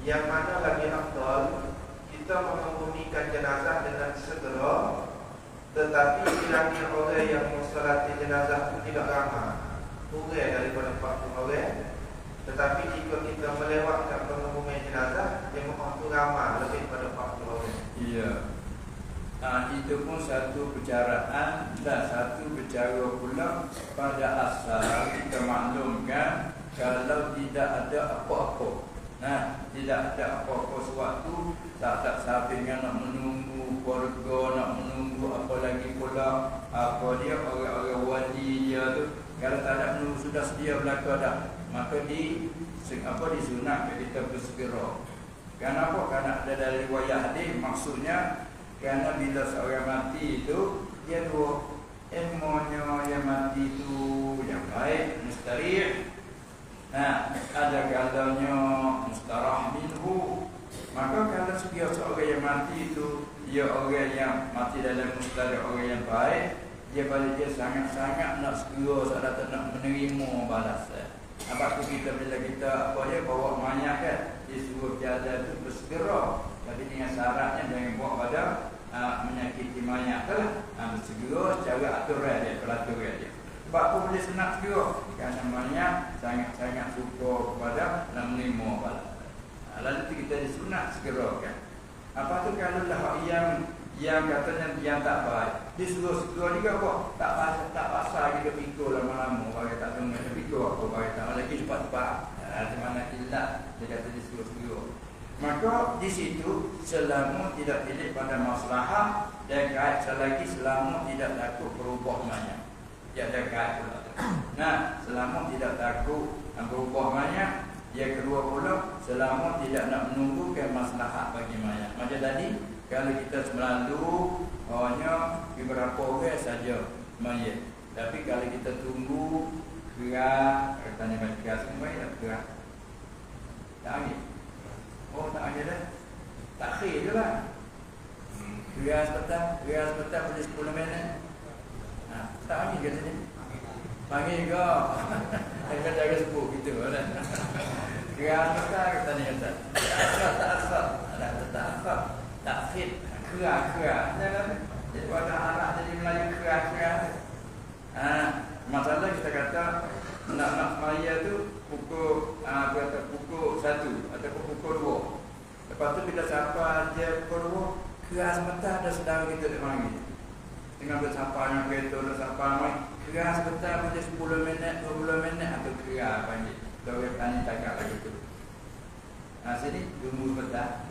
yang mana lagi afdal kita mengebumikan jenazah dengan segera, tetapi kiranya orang yang mensolati jenazah itu tidak ramai, kurang daripada 40 orang. Tetapi jika kita melewatkan pengebumian jenazah, jemaah itu ramai lebih daripada 40 orang. Iya. Itu pun satu percaraan dan satu bercara pula pada asal kita maklumkan kalau tidak ada apa-apa. Tidak ada apa-apa suatu, tak sampingnya nak menunggu keluarga, nak menunggu apa lagi pula apa dia orang-orang wali dia tu. Kalau tak ada menunggu sudah sedia belaka dah, maka disunat kita bersegera. Kenapa? Kerana ada dari riwayat hadis maksudnya kerana bila seorang mati itu dia dua ilmunya yang mati itu yang baik mustarih. Ada kalanya mustarah minhu. Maka kalau seorang yang mati itu dia orang yang mati dalam mustarah, orang yang baik, dia balik dia sangat-sangat nak segera saudara nak menerima balasan. Apa tu kita bila kita bawa mayat kan, dia suruh jalan itu bersegera. Tapi dengan syaratnya jangan bawa pada menyakiti mayat tu lah. Bersegera secara aturan dia, peraturan dia. Sebab apa boleh senang segera? Kerana mayat sangat-sangat suka kepada nak menerima balasan. Lalu itu kita disunat segera kan. Apa tu kalau lah yang katanya yang tak baik, disuruh segera juga apa? Tak pasal kita pikir lama-lama, bagi tak tengok kita pikir apa, bagi tak lagi cepat-cepat. Di mana ilat dia kata disuruh segera. Maka di situ selama tidak pilih pada maslahah dan kait selagi selama tidak takut berubah mayat. Dia ada kait pula. Selama tidak takut berubah mayat, yang kedua pula selama tidak nak menunggukan maslahat bagi mayat. Macam tadi kalau kita selalu hanya beberapa orang saja mayat. Tapi kalau kita tunggu gerak, katanya macam gerak semua ya gerak. Tak ambil. Tak ambil dah. Takhir je lah. Gerak sebentar boleh 10 minit. Tak ambil ke sini? Panggil ke? Jangan jaga sebut gitu kan. Gerak sebentar katanya kata. Tak asal. Takhir. Kerak. Jadi pada anak jadi Melayu kerak. Masalah kita kata nak maya tu pukul 1 ataupun pukul 2. Lepas tu bila siapa dia pukul 2, keras mentah ada saudara kita dia panggil. Tengah bersapanya kereta, bersapa mai. Keras betul pada 10 minit, 20 minit atau keras panggil. Kalau petani cakap lagi tu. Sini tunggu sebentar.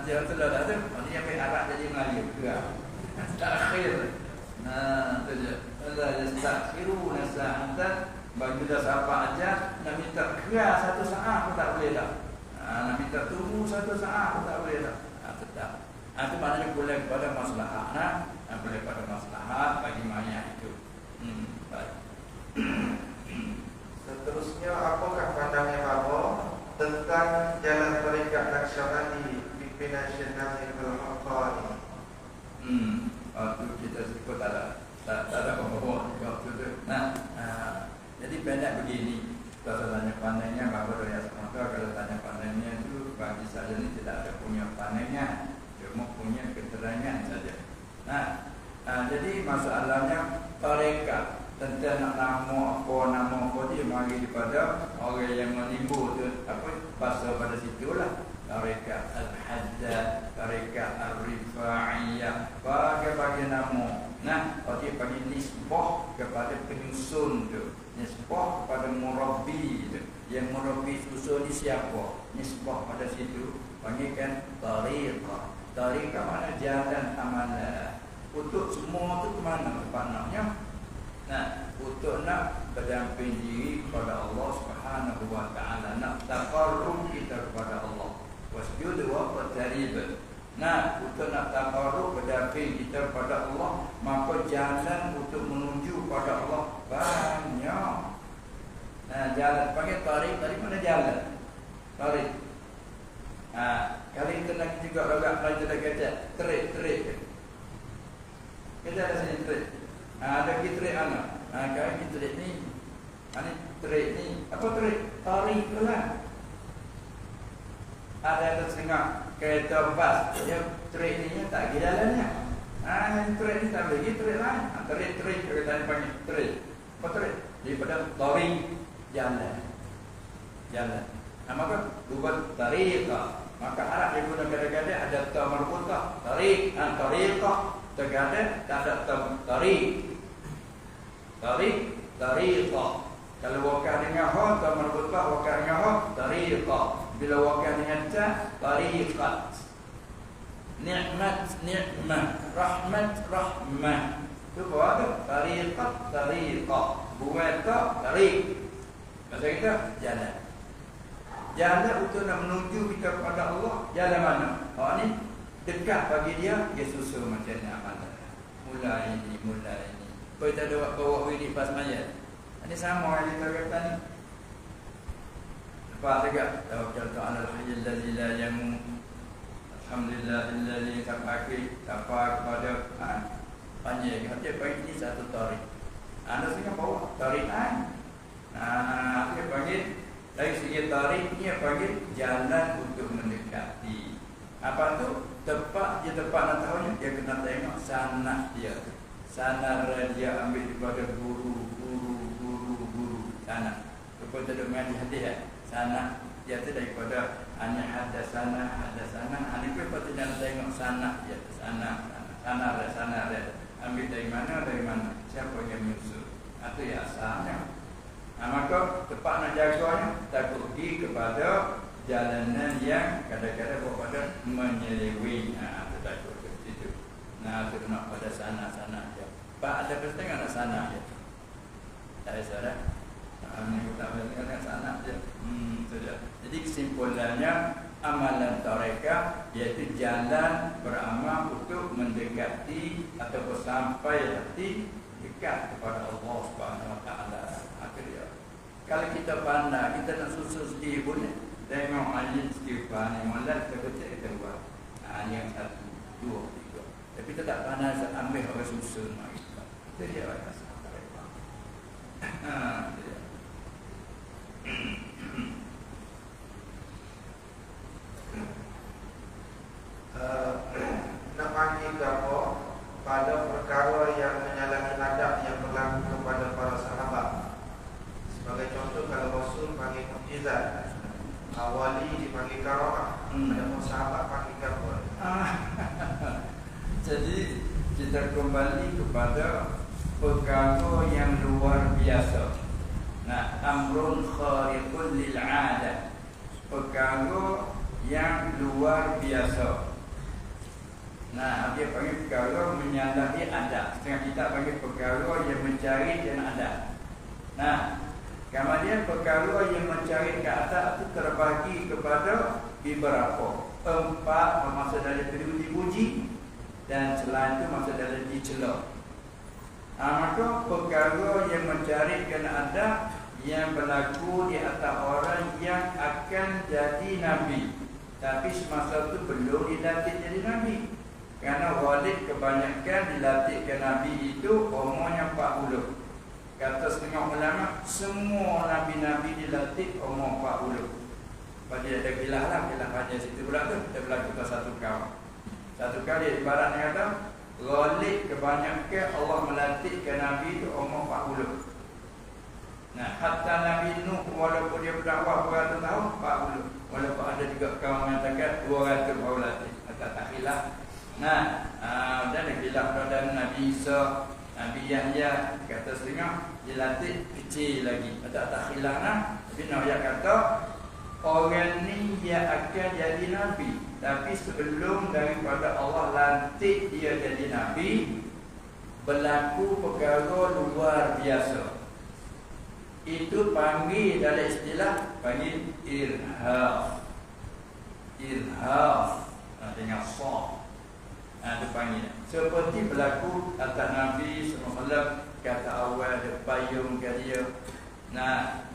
Jangan terlalu dah tu. Ini yang Arab jadi Melayu keras. Takhir. Tu je. Allah yastakhiruna sa'atan. Bagi dah siapa aja nak minta keras satu saat pun tak boleh dah. Nak minta tunggu satu saat pun tak boleh dah. Tetap. Itu maknanya boleh pada maslahat, boleh pada maslahat bagi mayat itu. Baik. Seterusnya, apakah pandangan Bapa tentang jalan tarekat Naqsyabandi pimpinan Syekh Nazim Al-Haqqani? Waktu kita sebut tak ada pembawa waktu itu. Jadi pendek begini. Kalau tanya pandangnya Bapa dari Asmaka, kalau tanya pandangnya itu bagi saya ini tidak ada punya pandangnya, cuma punya keterangan saja. Jadi masalahnya tarekat tentang nama apa dia mari daripada orang yang menimbul tu pasal pada situlah tarekat al-haddad, tarekat al-rifa'iyah, bagi nama. Dia bagi nisbah kepada penyusun tu, nisbah kepada murabbi tu. Yang murabbi susun ni siapa? Nisbah pada situ panggilkan tariqah. Tariqah mana jalan amalan. Untuk semua tu ke mana panahnya? Untuk nak berdamping diri kepada Allah Subhanahu wa taala, nak taqarrub kita kepada Allah. Wasjud wa qatarib. Untuk nak taqarrub berdamping kita kepada Allah, maka jalan untuk menuju kepada Allah banyak. Jalan panggil tarik, dari mana jalan? Tarik. Kali kita nak juga agak belajar dah kata terik. Kita ada sini terik. Ada kitrik anak. Kalau kitrik ni, ini terik ni. Apa terik? Tarik lah. Ada setengah kereta bas, dia terik ni tak pergi jalannya. Yang terik ni tak boleh, terik lain. Terik kita panggil terik. Apa terik? Daripada tarik jalan. Maka buat tariqah. Maka Arab dia guna kadang-kadang ada ta marbutah, tarik, tariqah. Terkadang tak ada tarik. Tariqah. Kalau wakaf dengan ha, ta marbutah, wakaf dengan ha, tariqah. Bila wakaf dengan ta, tariqat. Ni'mat, ni'mah. Rahmat, rahmah. Itu apa? Tariqah. Buat tak, tarik. Maksud kita, jalan. Jalan untuk nak menuju kita kepada Allah. Jalan mana? Ni dekat bagi dia susul macam ni amalan. Mulai ini. Kau tak ada bawa ini pas mayat. Ini sama yang kita kata ni. Lepas juga tawakkal ta'ala al-hayyul ladzi la yamut. Alhamdulillahilladzi sampai kepada panjang. Dia bagi ini satu tarik. Anda sini bawa tarikan. Dia panggil dari segi tarik ni panggil jalan untuk mendekati. Apa tu? Tepat nak tahunya, dia kena tengok sanad dia. Sanad dia ambil daripada guru sanad. Lepas tu dia mengaji hadis sanad dia tu daripada hanya hadasana. Ini lepas tu jangan tengok sanad dia. Sanad dia. Ambil dari mana? Siapa yang menyusul? Itu ya asalnya. Maka tepat nak jaganya, tak pergi kepada jalanan yang kadang-kadang kepada menyeleweng. Takut ke situ. Itu nak pada sana je. Pak ada setengah nak sana je. Tak ada salah. Ini tak boleh sana je. Itu je. Jadi kesimpulannya amalan tarekat iaitu jalan beramal untuk mendekati ataupun sampai hati dekat kepada Allah Subhanahu wa taala. Kalau kita pandai, kita nak susun sendiri pun tengok ayat istighfar ni malah kita baca kita buat. Yang 1, 2, 3. Tapi kita tak pandai ambil orang susun mari. Itu dia ayat tarekat. Nak panggil apa pada perkara yang menyalahi adab yang berlaku kepada para sahabat. Sebagai contoh, kalau Rasul panggil mukjizat, wali dipanggil karamah, ada sahabat panggil kabur. Jadi kita kembali kepada perkara yang luar biasa. Nah, amrun khariqun lil 'adah. Perkara yang luar biasa. Nah, dia panggil perkara menyalahi adat. Setengah kita panggil perkara yang mencari dan adat. Nah, kemudian perkara yang mencari ke adat itu terbagi kepada beberapa. 4 masa dalam dipuji dan selain itu masa dalam dicela. Maka perkara yang mencari ke adat yang berlaku di atas orang yang akan jadi Nabi, tapi semasa itu belum dilatih jadi Nabi. Kerana walid kebanyakan dilatih ke Nabi itu umurnya 40. Kata setengah ulama, semua Nabi-Nabi dilatih umur 40. Pada ada bilah lah, bilah pada situ pula tu, kita berlaku ke satu kaum. Satu kali ibaratnya kata, walid kebanyakan Allah melatih ke Nabi itu umur 40. Nah, hatta Nabi Nuh walaupun dia berdakwah 200 tahun, 40. Walaupun ada juga kaum mengatakan 200 baru latih. Tak khilaf. Nah, dan khilaf dan Nabi Isa, Nabi Yahya kata setengah dilatih kecil lagi. Tak khilaf nah. Tapi Nabi kata orang ni dia akan jadi Nabi, tapi sebelum daripada Allah lantik dia jadi Nabi, berlaku perkara luar biasa. Itu panggil dalam istilah panggil irhaf. Irhaf dengan sah. Itu panggil. Seperti berlaku atas Nabi SAW, kata awal dia payung ke dia. Nah,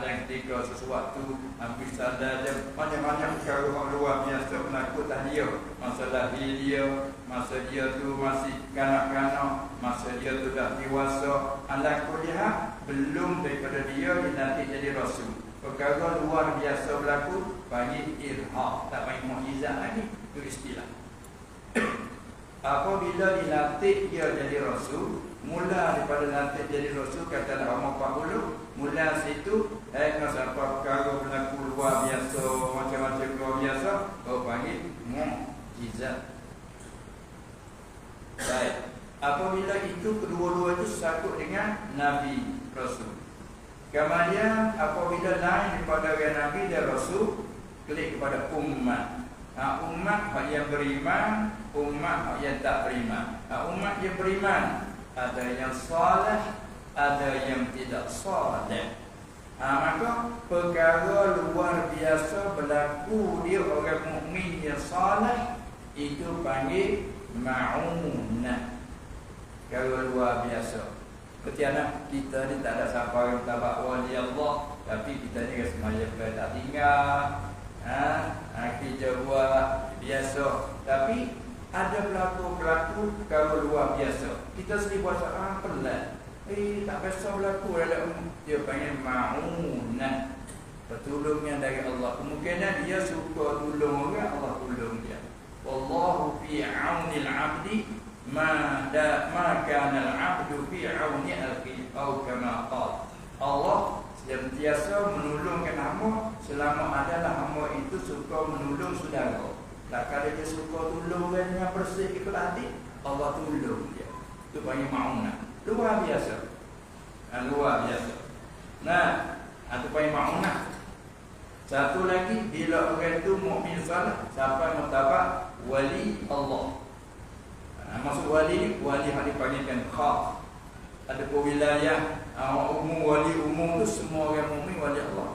dan ketika sesuatu hampir sadar dia banyak-banyak perkara luar biasa berlaku atas dia. Masa lahir dia, masa dia tu masih kanak-kanak, masa dia tu dah dewasa. Ala kuliah belum daripada dia nanti jadi rasul. Perkara luar biasa berlaku panggil irhaq, tak panggil mukjizat lagi. Itu istilah. Apabila dilatih dia jadi rasul, mula daripada latih jadi rasul katalah umur 40, mula situ sampai perkara berlaku luar biasa, macam-macam luar biasa, kau panggil mukjizat. Baik. Apabila itu kedua-dua itu satu dengan Nabi Rasul. Kemudian apabila lain daripada Nabi dan Rasul, klik kepada umat. Umat yang beriman, umat yang tak beriman. Umat yang beriman ada yang saleh, ada yang tidak saleh. Maka perkara luar biasa berlaku dia orang mukmin yang saleh itu panggil ma'unah. Perkara luar biasa. Seperti anak kita ni tak ada siapa yang tabak wali Allah, tapi kita ni semaya tak tinggal. Kita buat biasa, tapi ada pelaku-pelaku kalau luar biasa. Kita sendiri buat pelan. Tak biasa berlaku dalam dia panggil ma'unah. Pertolongan dari Allah. Kemungkinan dia suka tolong orang, Allah tolong dia. Wallahu fi 'aunil 'abdi ma kana al-'abdu fi 'auni akhi atau kama qala. Allah sentiasa menolongkan hamba selama adalah hamba itu suka menolong saudara. Kalau dia suka tolong orang yang bersih ikhlas hati, Allah tolong dia. Itu panggil ma'unah. Luar biasa. Luar biasa. Nah, itu panggil ma'unah. Satu lagi, bila orang itu mukmin saleh, sampai martabat wali Allah. Maksud wali yang dipanggilkan khas. Ada wilayah umum, wali umum itu semua orang mukmin wali Allah.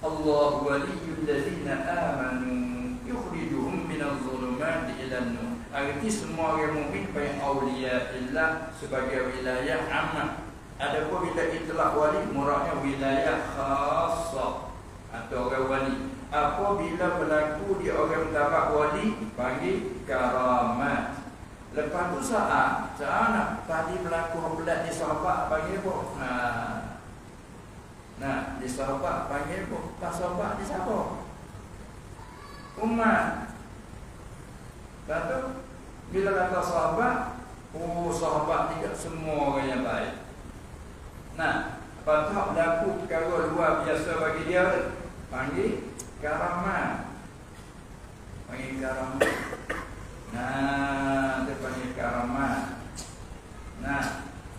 Allah waliyul ladzina amanu yukhrijuhum minadh dhulumati ilan nur. Arti semua orang mukmin panggil auliya illah sebagai wilayah ammah. Adapun bila itulah wali muradnya wilayah khassah atau orang wali. Apabila berlaku di orang tabak wali panggil karamat. Lepas tu saat nak tadi berlaku belat di sahabat panggil apa? Nah, di sahabat panggil apa? Tak sahabat di siapa? Umat. Lepas bila kata sahabat, sahabat tidak semua orang yang baik. Nah, patut berlaku perkara luar biasa bagi dia, panggil karamat. Panggil karamat. Nah, itu panggil karamat. Nah,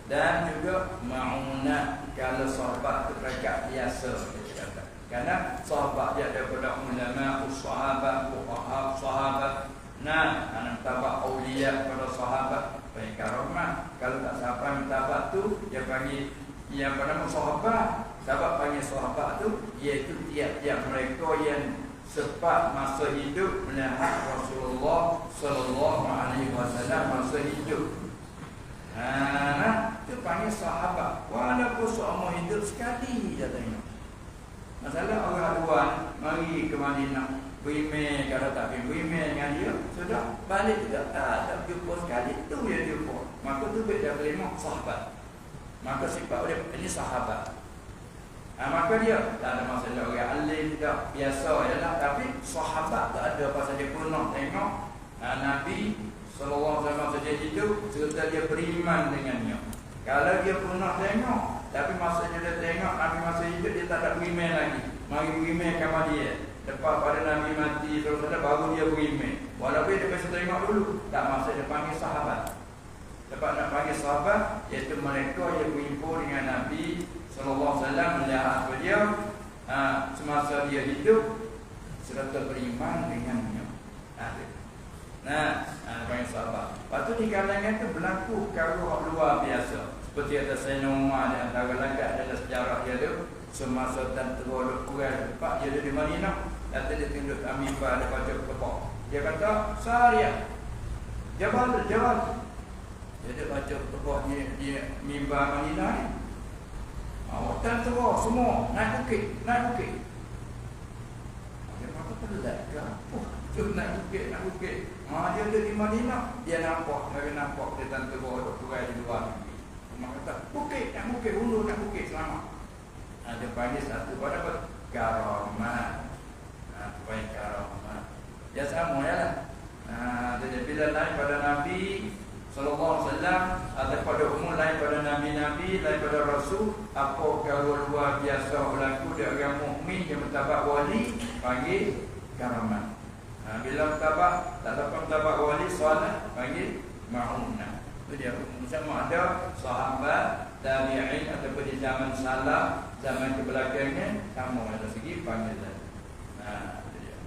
dan juga ma'unah. Kalau sahabat itu mereka biasa, kita kata. Karena sahabat dia daripada ulama, sahabat, fuqaha, sahabat. Nah, anak tabak awliya pada sahabat panggil karamat. Kalau tak sampai tabak tu, dia panggil yang bernama sahabat. Sahabat panggil sahabat tu, iaitu tiap-tiap mereka yang sempat masa hidup melihat Rasulullah sallallahu alaihi wasallam masa hidup. Nah, itu panggil sahabat. Walaupun seumur hidup sekali dia tengok. Masalah orang luar mari ke Madinah, berimeh kalau tak berimeh dengan dia, sudah balik juga tak jumpa sekali, tu dia jumpa. Maka tu dia terima sahabat. Maka sifat dia ini sahabat. Maka dia tak ada masalah orang alim tidak biasa ialah, tapi sahabat tak ada pasal dia pernah tengok Nabi sallallahu alaihi wasallam saja hidup serta dia beriman dengannya. Kalau dia pernah tengok tapi masa dia tengok Nabi masa hidup dia tak ada beriman lagi. Mari beriman kepada dia. Lepas pada Nabi mati terus ada baru dia beriman. Walaupun dia biasa tengok dulu, tak masa dia panggil sahabat. Lepas nak panggil sahabat iaitu mereka yang berhimpun dengan Nabi sallallahu alaihi wasallam melihat dia semasa dia hidup serta beriman dengannya. Nah, panggil sahabat. Lepas tu di kalangan itu berlaku perkara luar biasa. Seperti ada Sayyidina Umar di antara lagak dalam sejarah dia tu, semasa tentera Quraisy lepas dia di Madinah, datang dia tunduk mimbar dia baca khutbah. Dia kata, "Sariyah. Jabal. Dia baca khutbah di mimbar Madinah ni. Tentera semua naik bukit. Dia kata pelat ke apa? Nak bukit. Dia ada di Madinah, dia nampak dia tentera Quraisy di luar negeri. Mak kata, nak bukit selamat. Dia panggil satu pada apa? Karamat. Panggil karamat. Dia sama ya lah. Jadi bila lain pada Nabi sallallahu alaihi wasallam, ada pada umum lain pada nabi-nabi, lain pada rasul, apa perkara luar biasa berlaku dari orang mukmin yang bertabak wali, panggil karamat. Bila bertabak, tak dapat bertabak wali, solat, panggil ma'unah. Itu dia. Sama ada sahabat, tabi'in ataupun di zaman salaf, zaman kebelakangnya, sama ada segi panggilan. Itu dia.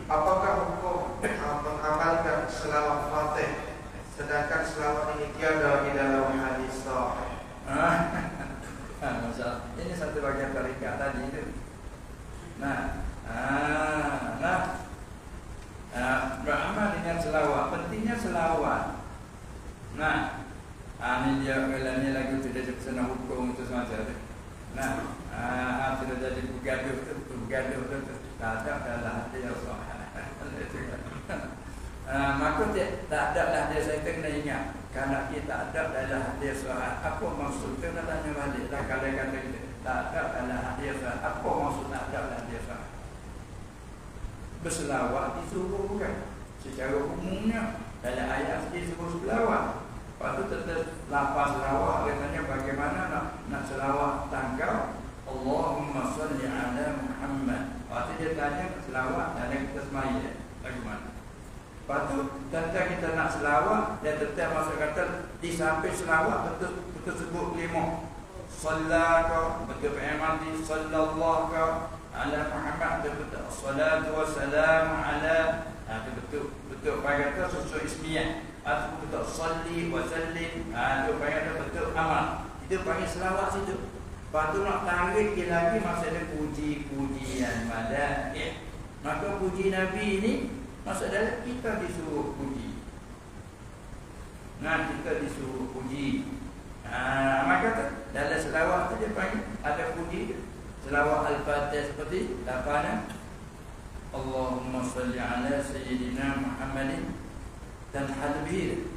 Apakah hukum mengamalkan selawat Fatih sedangkan selawat ini tiada di dalam hadis sahih? Masalah. Ini satu bagian tarikat tadi itu. Beramal dengan selawat. Pentingnya selawat. Ini dia ni lagi sudah jadi hukum itu semacam itu. Sudah jadi bergaduh tu tak ada dalam hadis sahih. Maka tak ada lah dia, saya kena ingat. Kalau kita ada dalam hadis sahih, apa maksud? Kena tanya balik lah kalau kata kita tak ada dalam hadis sahih, apa maksud tak ada dalam hadis sahih? Berselawat disuruh bukan? Secara umumnya dalam ayat disuruh selawat. Lepas tu tetap lafaz selawat, katanya bagaimana nak selawat tangkap Allahumma salli ala Muhammad. Lepas tu dia tanya selawat dan kita semaya bagaimana? Lepas tu tentang kita nak selawat, dia tetap masuk kata di samping selawat betul sebut lima. Sallallahu betul mati sallallahu ala Muhammad, betul salatu wassalamu ala. Betul kata sesuai ismiyah. Atau betul salli wa sallim. Itu kata betul amal. Itu panggil selawat situ. Lepas tu nak tarik dia lagi maksudnya puji-pujian madaih. Maka puji Nabi ini maksud dalam kita disuruh puji. Kita disuruh puji. Maka tu dalam selawat tu dia panggil ada puji. Selawat Al-Fatihah seperti apa? Allahumma salli ala Sayyidina Muhammadin dan hadbir.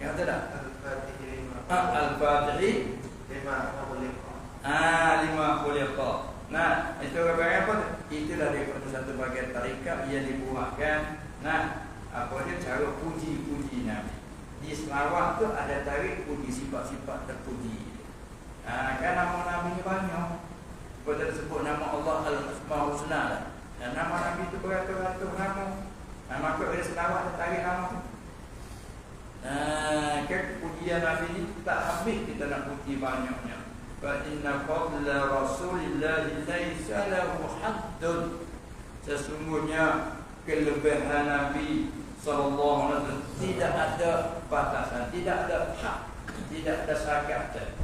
Yang ada tak? Al-Fatihah 5 khuliqa. Itu apa? Itulah daripada satu bagian tarikat yang dibuatkan. Apa dia cara puji-puji Nabi. Di selawat tu ada tarik puji sifat-sifat terpuji. Kan nama Nabi ni banyak. Kita sebut nama Allah Al-Asmaul Husna. Dan nama Nabi itu beratus-ratus nama. Maka bila selawat dia tarik nama tu. Kan pujian Nabi ni tak habis kita nak puji banyaknya. Fa inna fadla Rasulillah laisa lahu haddun. Sesungguhnya kelebihan Nabi sallallahu alaihi wasallam tidak ada batasan, tidak ada had, tidak ada sagat.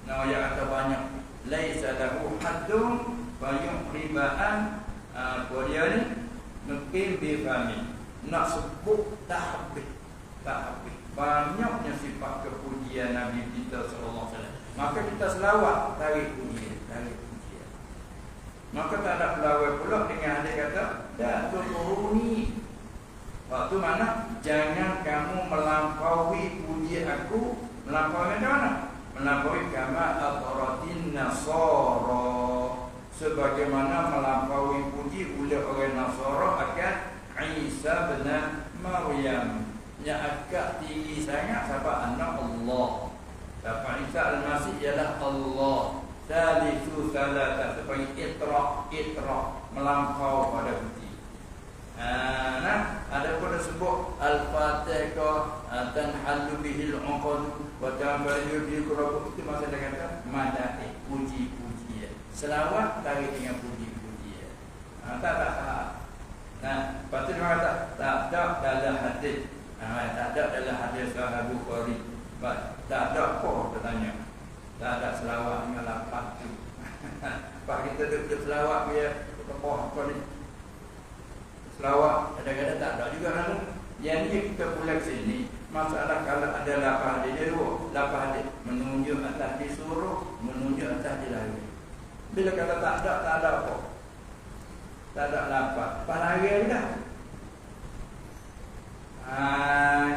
Nah, yang ada banyak laisa lahu haddun wa yuqribaan dia ni mungkin bifami nak sebut tak habis, tak habis. Banyaknya sifat kepujian Nabi kita sallallahu alaihi wasallam. Maka kita selawat tarik pujian, tarik pujian. Maka tak ada pelawai pula dengan hadis kata dah turuni. Waktu mana jangan kamu melampaui puji aku. Melampaui macam mana? Melampaui kama ataratin nasara, sebagaimana melampaui puji oleh orang Nasara akan Isa bin Maryam yang agak tinggi sangat sampai anak Allah. Sampai Isa al-Masih ialah Allah. Salisu salata, sepanjang itra melampau pada puji. Nah, ada pun sebut al-Fatihah tanhallu bihil uqad wa ta'bayu bil qurab, itu maksud dia kata madaih, puji-pujian. Selawat tarik dengan puji-pujian. Tak. Nah, pasti dia kata tak ada dalam hadis. Tak ada dalam hadis Sahih Bukhari. Tak ada apa dia tanya. Tak ada selawat dengan lapan tu. Pak kita duduk selawat biar kepoh apa ni. Selawat kadang-kadang tak ada juga kan. Yang ni kita pulang sini, masalah kalau ada lapan hadis dia dua. Lapan hadis menunjuk atas disuruh, menunjuk atas dilarang. Bila kata tak ada apa. Tak ada lapan. Palari dah.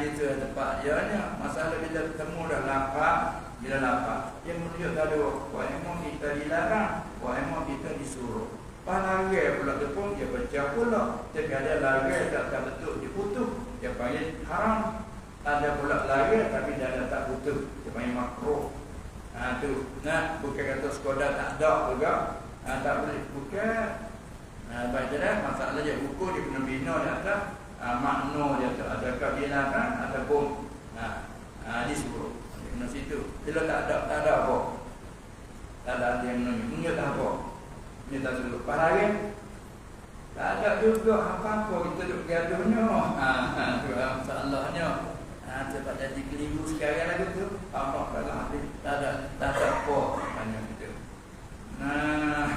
Gitu tempat ianya. Masalah bila ketemu dah lapan, bila lapan yang menunjuk tak ada. Wah emang kita dilarang, wah emang kita disuruh. Palari pula tu pun dia baca pula. Tapi ada lari tak betul dia putus, dia panggil haram. Ada pula lari tapi dia tak putus, dia panggil makruh. Tu. Nah, bukan kata sekadar tak ada juga. Tak boleh bukan. Baik dah masalah dia hukum dia kena bina di atas makna dia tu. Adakah dia larang ataupun disuruh. Dia kena situ. Bila tak ada apa. Tak ada yang menunjuk tak apa. Dia tak suruh parang. Tak ada juga apa-apa kita duduk gaduhnya. Tu masalahnya. Sebab jadi keliru sekarang lagi tu. Apa dalam hati tak ada apa banyak itu. Nah,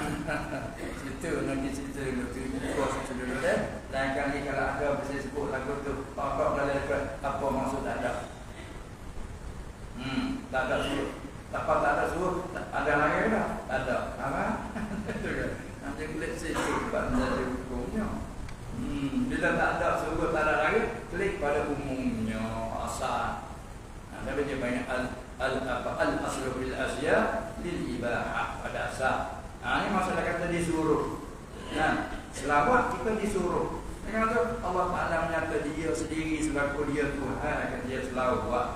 situ nanti cerita dulu tu. Situ dulu dah. Lain kali kalau ada bisa sebut lagu tu. Apa dalam apa maksud tak ada. Tak ada suruh. Tak ada suruh. Ada lagi dah. Tak ada. Apa? Nanti klik situ sebab menjadi hukumnya. Bila tak ada suruh, tak ada lagi, klik pada umumnya asal. Tapi dia banyak al-aslu bil asya lil ibahah pada asal. Ini masalah kata disuruh. Nah, selawat kita disuruh. Dengan tu Allah Taala menyata dia sendiri selaku dia Tuhan, akan dia selawat.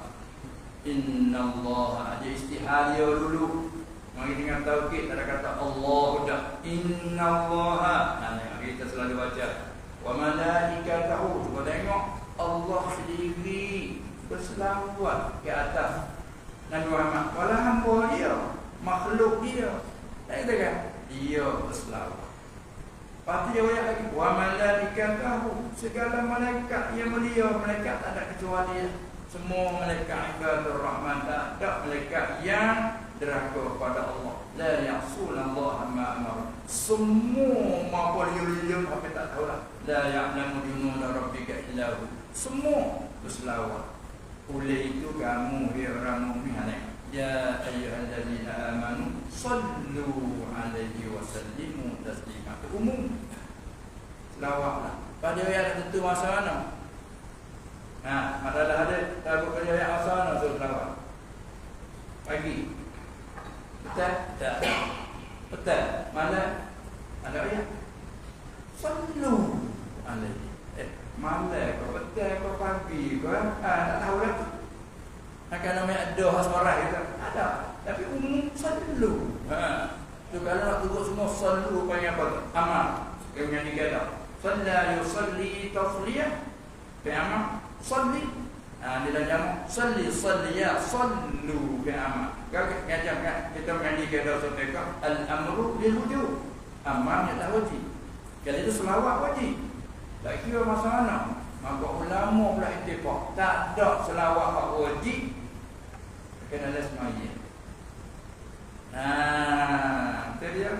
Innallaha, dia istihar dia dulu. Mari dengan tauhid ada kata Allah dah. Innallaha. Kita selalu baca. Wa malaikatahu. Cuba tengok Allah sendiri berselawat ke atas Nabi Muhammad. Walau hamba dia, makhluk dia. Tak kata kan? Dia berselawat. Pasti dia banyak lagi. Wa malaikatahu. Segala malaikat yang mulia, malaikat tak ada kecuali. Semua malaikat ibadur rahman, tak ada malaikat yang derhaka kepada Allah. La ya'sunallaha ma amara. Semua apa dia apa tak tahulah. La ya'lamu junuda rabbika illa hu. Semua berselawat. Oleh itu kamu orang mukmin, ya ayyuhallazina amanu sallu alaihi wa sallimu taslima. Umum selawatlah. Pada yang tentu masa mana? Adalah ada takut kerja yang asal nak selawat. Pagi. Betul? Tak. Betul. Mana? Ada ayat. Sallu alaihi. Malam kau betul kau pagi kau tak tahu dah. Akan namanya ada hasmarah kita. Ada. Tapi umum sallu. Tu kalau nak tunggu semua sallu panggil apa? Amal. Yang nyanyi kita. Salla yusalli tasliyah. Fi'amal salli. Dia jamak salli salliya sallu fi'amal. Kalau kita mengaji kaedah fiqh al-amru lil wujub. Amar ni tak wajib. Kalau itu selawat wajib. Tak kira masa mana. Maka ulama pula ittifaq tak ada selawat hak wajib kena ada semaya. Itu dia.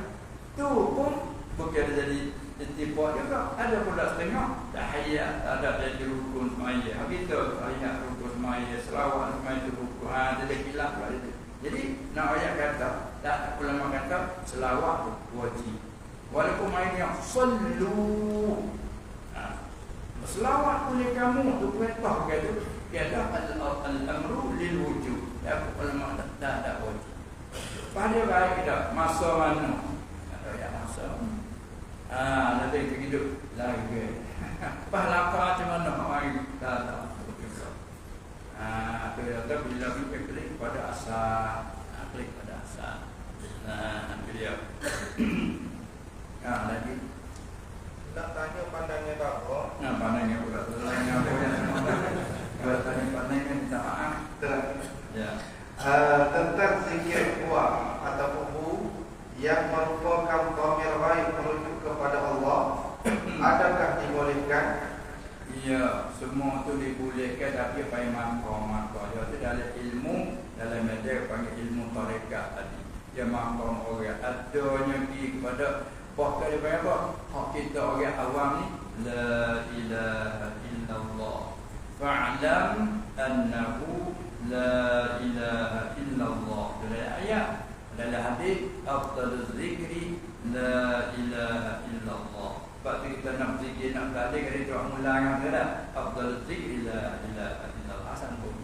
Tu pun bukan jadi ittifaq juga. Ada pula setengah tahiyat ada jadi rukun semaya. Habis tu tahiyat rukun semaya, selawat semaya itu rukun. Ada khilaf pula itu. Jadi nak ayat kata tak ulama kata selawat wajib. Walaupun mainnya sallu. Selawat oleh kamu tu perintah gitu. Tiada al-amru lil wujub. Ya ulama tak wajib. Pada baik dah masa mana? Ada yang masa. Nanti hidup lagi. Pahala macam mana mai tak. Tu dia bila kita klik pada asal, klik pada asal. Dia. Lagi nak tanya pandangan bapa. Pandangan pula lainnya apa yang kalau tanya pandangan minta maaf. Ya. Tentang zikir kuat ataupun hu yang merupakan dhamir ghaib merujuk kepada Allah, adakah dibolehkan? Ya, semua tu dibolehkan tapi pai maqam. Itu dalam ilmu, dalam media panggil ilmu tarekat tadi. Dia maqam orang adanya kepada bahkan dia apa? Hak kita orang awam ni la ilaha illallah. Fa'lam annahu la ilaha illallah. Dalam ayat, dalam hadis, afdaluz zikri la ilaha illallah. Sebab tu kita nak zikir, nak balik dari doa mulangan ke tak? Afdaluz zikri la ilaha illallah. Hasan pun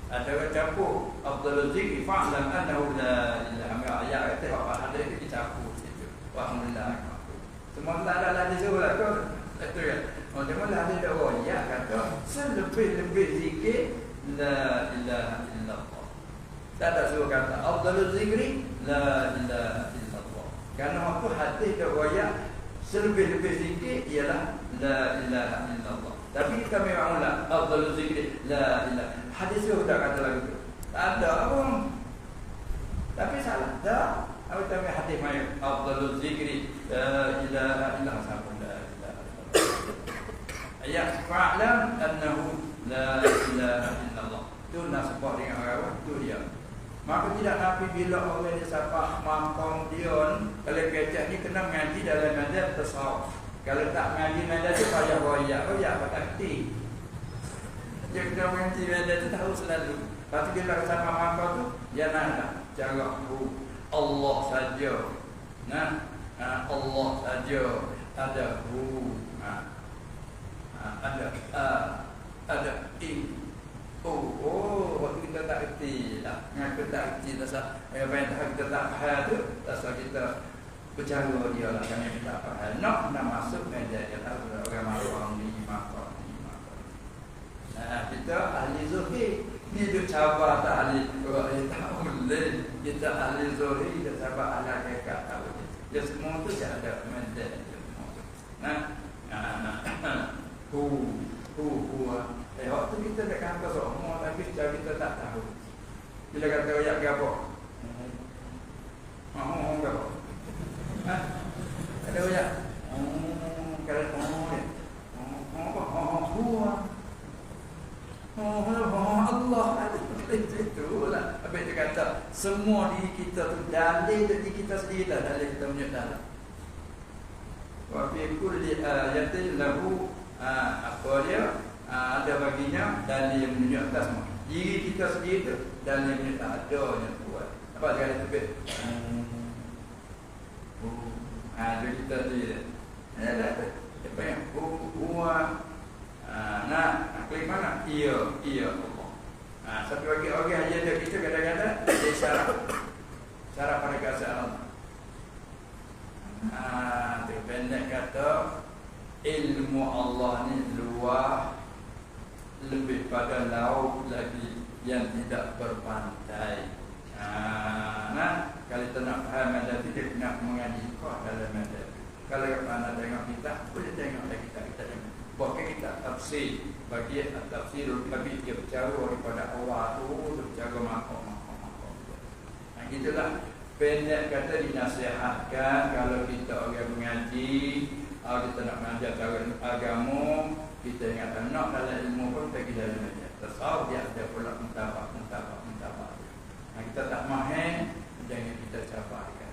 ada orang campur afdaluz zikri fa'lam annahu la ilaha illallah. Ayat kata apa hadis itu dicampur situ. Alhamdulillah. Semua tak ada lagi surat tu. Betul kan? Cuma ada doa ya kata selebih-lebih zikir la ilaha illallah. Tak ada suruh kata afdaluz zikri la ilaha illallah. Karena apa hadis doa ya selebih-lebih zikir ialah la ilaha illallah. Tapi kita memang ulang afdaluz zikri la ilaha. Hadis tu tak kata lagi tu. Tak ada apa. Tapi salah. Tak. Apa tahu hadis mai afdaluz zikri la ilaha illallah la ilaha illallah. Ayat fa'lam annahu la ilaha illallah. Tu nak sebut dengan orang tu dia. Maka tidak nafi bila orang dia sapa maqam dia kalau kecak ni kena mengaji dalam mazhab tasawuf. Kalau tak mengaji mazhab tu payah royak apa takti. Dia kena mengaji mazhab tu tahu selalu. Lepas tu bila sapa maqam tu dia nak cara Allah saja. Allah saja ada hu. Ada i. Waktu kita tak erti lah. Ngaku tak erti rasa apa yang kita tak faham tu, rasa kita bercara dia lah kan kita tak faham. Nak masuk meja dia tahu orang mahu ni makam. Kita ahli zuhir. Ni dia cabar tak ahli tak boleh. Kita ahli zuhir, kita cabar ala hakikat tahu. Dia semua tu dia ada meja dia semua tu. Waktu kita nak kata semua tapi kita tak tahu. Bila kata ayat ke apa? Apa? Ada ayat. Allah itulah. Apa dia kata? Semua diri kita tu dalil diri kita sendiri lah, dalil kita punya dalam. Wa fi kulli ayatin lahu apa dia? Ada baginya dalil yang menunjuk atas semua. Diri kita sendiri tu dalil yang menunjuk tak ada yang kuat. Apa sekali tebik? Ada kita sendiri. Ada apa yang klik mana? Iya Allah. Satu lagi orang aja ada kita kadang-kadang dia syarat pada keasaan Allah. Terpendek kata ilmu Allah ni luar lebih pada laut lagi yang tidak berpantai. Kalau kita nak faham ada tidak nak mengaji kau dalam ada. Kalau mana tengok kita, boleh tengok kita tengok. Bahkan kita tafsir, bagi tafsirul kabir dia bercara daripada awal tu bercara makam. Nah, gitulah. Pendek kata dinasihatkan kalau kita orang mengaji, kita nak mengajar cara agama, kita ingat nak dalam ilmu pun pergi dalam aja. Tersau dia ada pula mentabak. Nah, kita tak mahal, jangan kita capaikan.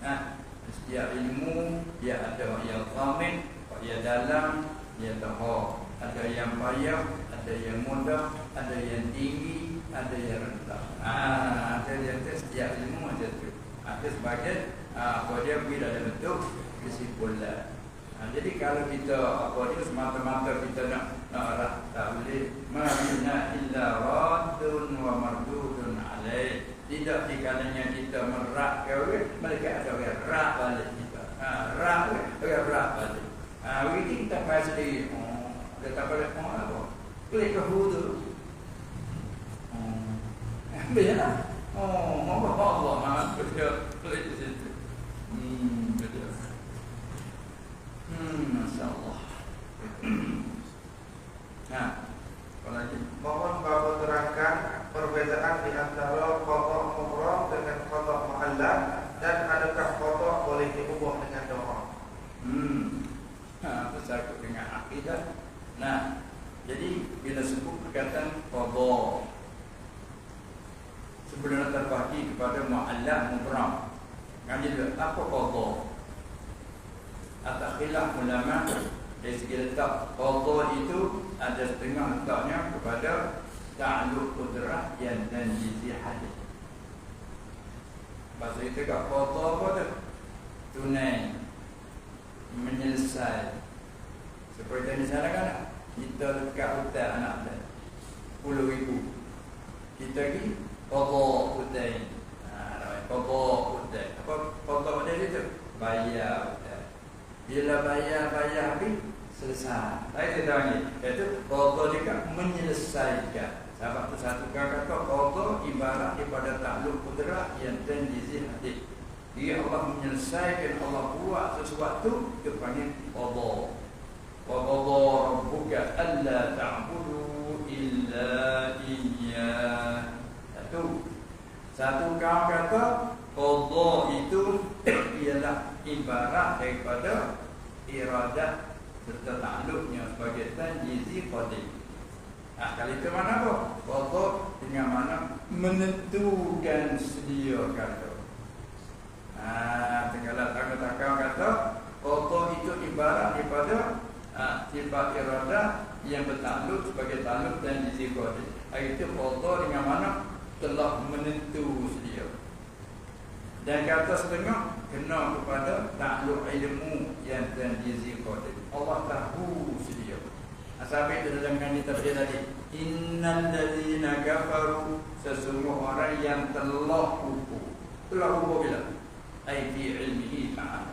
Nah, setiap ilmu dia ada yang ramai, dia dalam, dia tahu. Ada yang payah, ada yang mudah, ada yang tinggi, ada yang rendah. Ada yang setiap ilmu macam tu. Ada sebagai apa dia bila ada bentuk kesimpulan. Jadi kalau kita apa dia semata-mata kita nak tak boleh mana illa raddun wa mardudun alaih. Tidak di kalanya kita merak mereka ada orang rak balik kita. Rak balik. Begini kita pasti dia tak boleh apa. Klik ke hudu. Biarlah. Moga Allah maaf betul di situ. Betul. Masya-Allah. Nah, apa lagi? Mohon Bapak terangkan perbezaan di antara qada umrah dengan qada muhallah dan adakah qada boleh diubah dengan doa? Bersangkut dengan akidah. Nah, jadi bila sebut perkataan qada sebelum terbagi kepada mu'allaq mubram. Ngaji dulu, apa qada? Atas khilaf ulama dari segi letak qada itu ada setengah letaknya kepada ta'alluq qudrah yang tanjizi hadis. Bahasa itu kat qada apa tu? Tunai, menyelesai. Seperti misalnya kan kita dekat hotel anak dia 10,000. Kita pergi qada hotel. Qada hotel. Apa qada hotel itu? Bayar hotel. Bila bayar habis selesai. Saya tahu ni. Itu qada juga menyelesaikan. Sebab tu satu kata qada ibarat daripada ta'alluq qudrah yang tanjizi hadis. Dia Allah menyelesaikan, Allah buat sesuatu dia panggil qada. Wa qada rabbuka alla ta'budu illa iyyah. Satu kaum kata qada itu ialah ibarat daripada iradat serta ta'alluqnya sebagai tanjizi qadim. Kali itu mana apa? Qada dengan mana menentukan sedia kata. Tinggal takkan kata qada itu ibarat daripada sifat iradah yang bertakluk sebagai takluk dan jizi qadim. Itu qada dengan mana telah menentu sedia. Dan kata setengah kena kepada takluk ilmu yang dan jizi qadim. Allah tahu sedia. Sampai dalam kani tafsir tadi, innal ladzina kafaru, sesungguh orang yang telah kufur. Telah kufur bila? Ai fi ilmihi ta'ala.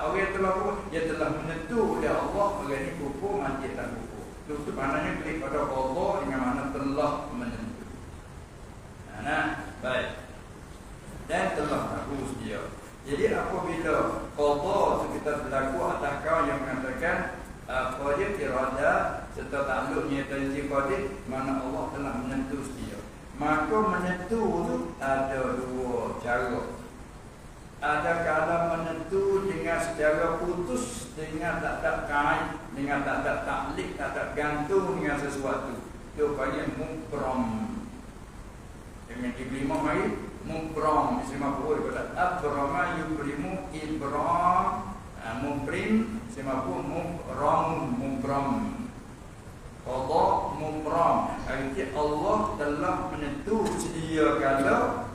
Orang yang telah kufur, dia telah menentu oleh Allah orang ini kufur mati tak kufur. Itu maknanya klik pada qada dengan mana telah menentu. Baik. Dan telah tahu dia. Jadi apabila qada sekitar berlaku atas kau yang mengatakan qadim irada serta takluknya tanjiz qadim, mana Allah telah menentu dia. Maka menentu itu ada dua cara. Ada kala menentu dengan secara putus, dengan tak ada kait, dengan tak ada taklik, tak ada gantung dengan sesuatu. Itu panggil mubram. Dengan ibrima mari mubram. Isma fu'ul pada abrama yubrimu ibram. Mubrim isma fu'ul mubram. Qada mubram. Artinya Allah telah menentu sedia kala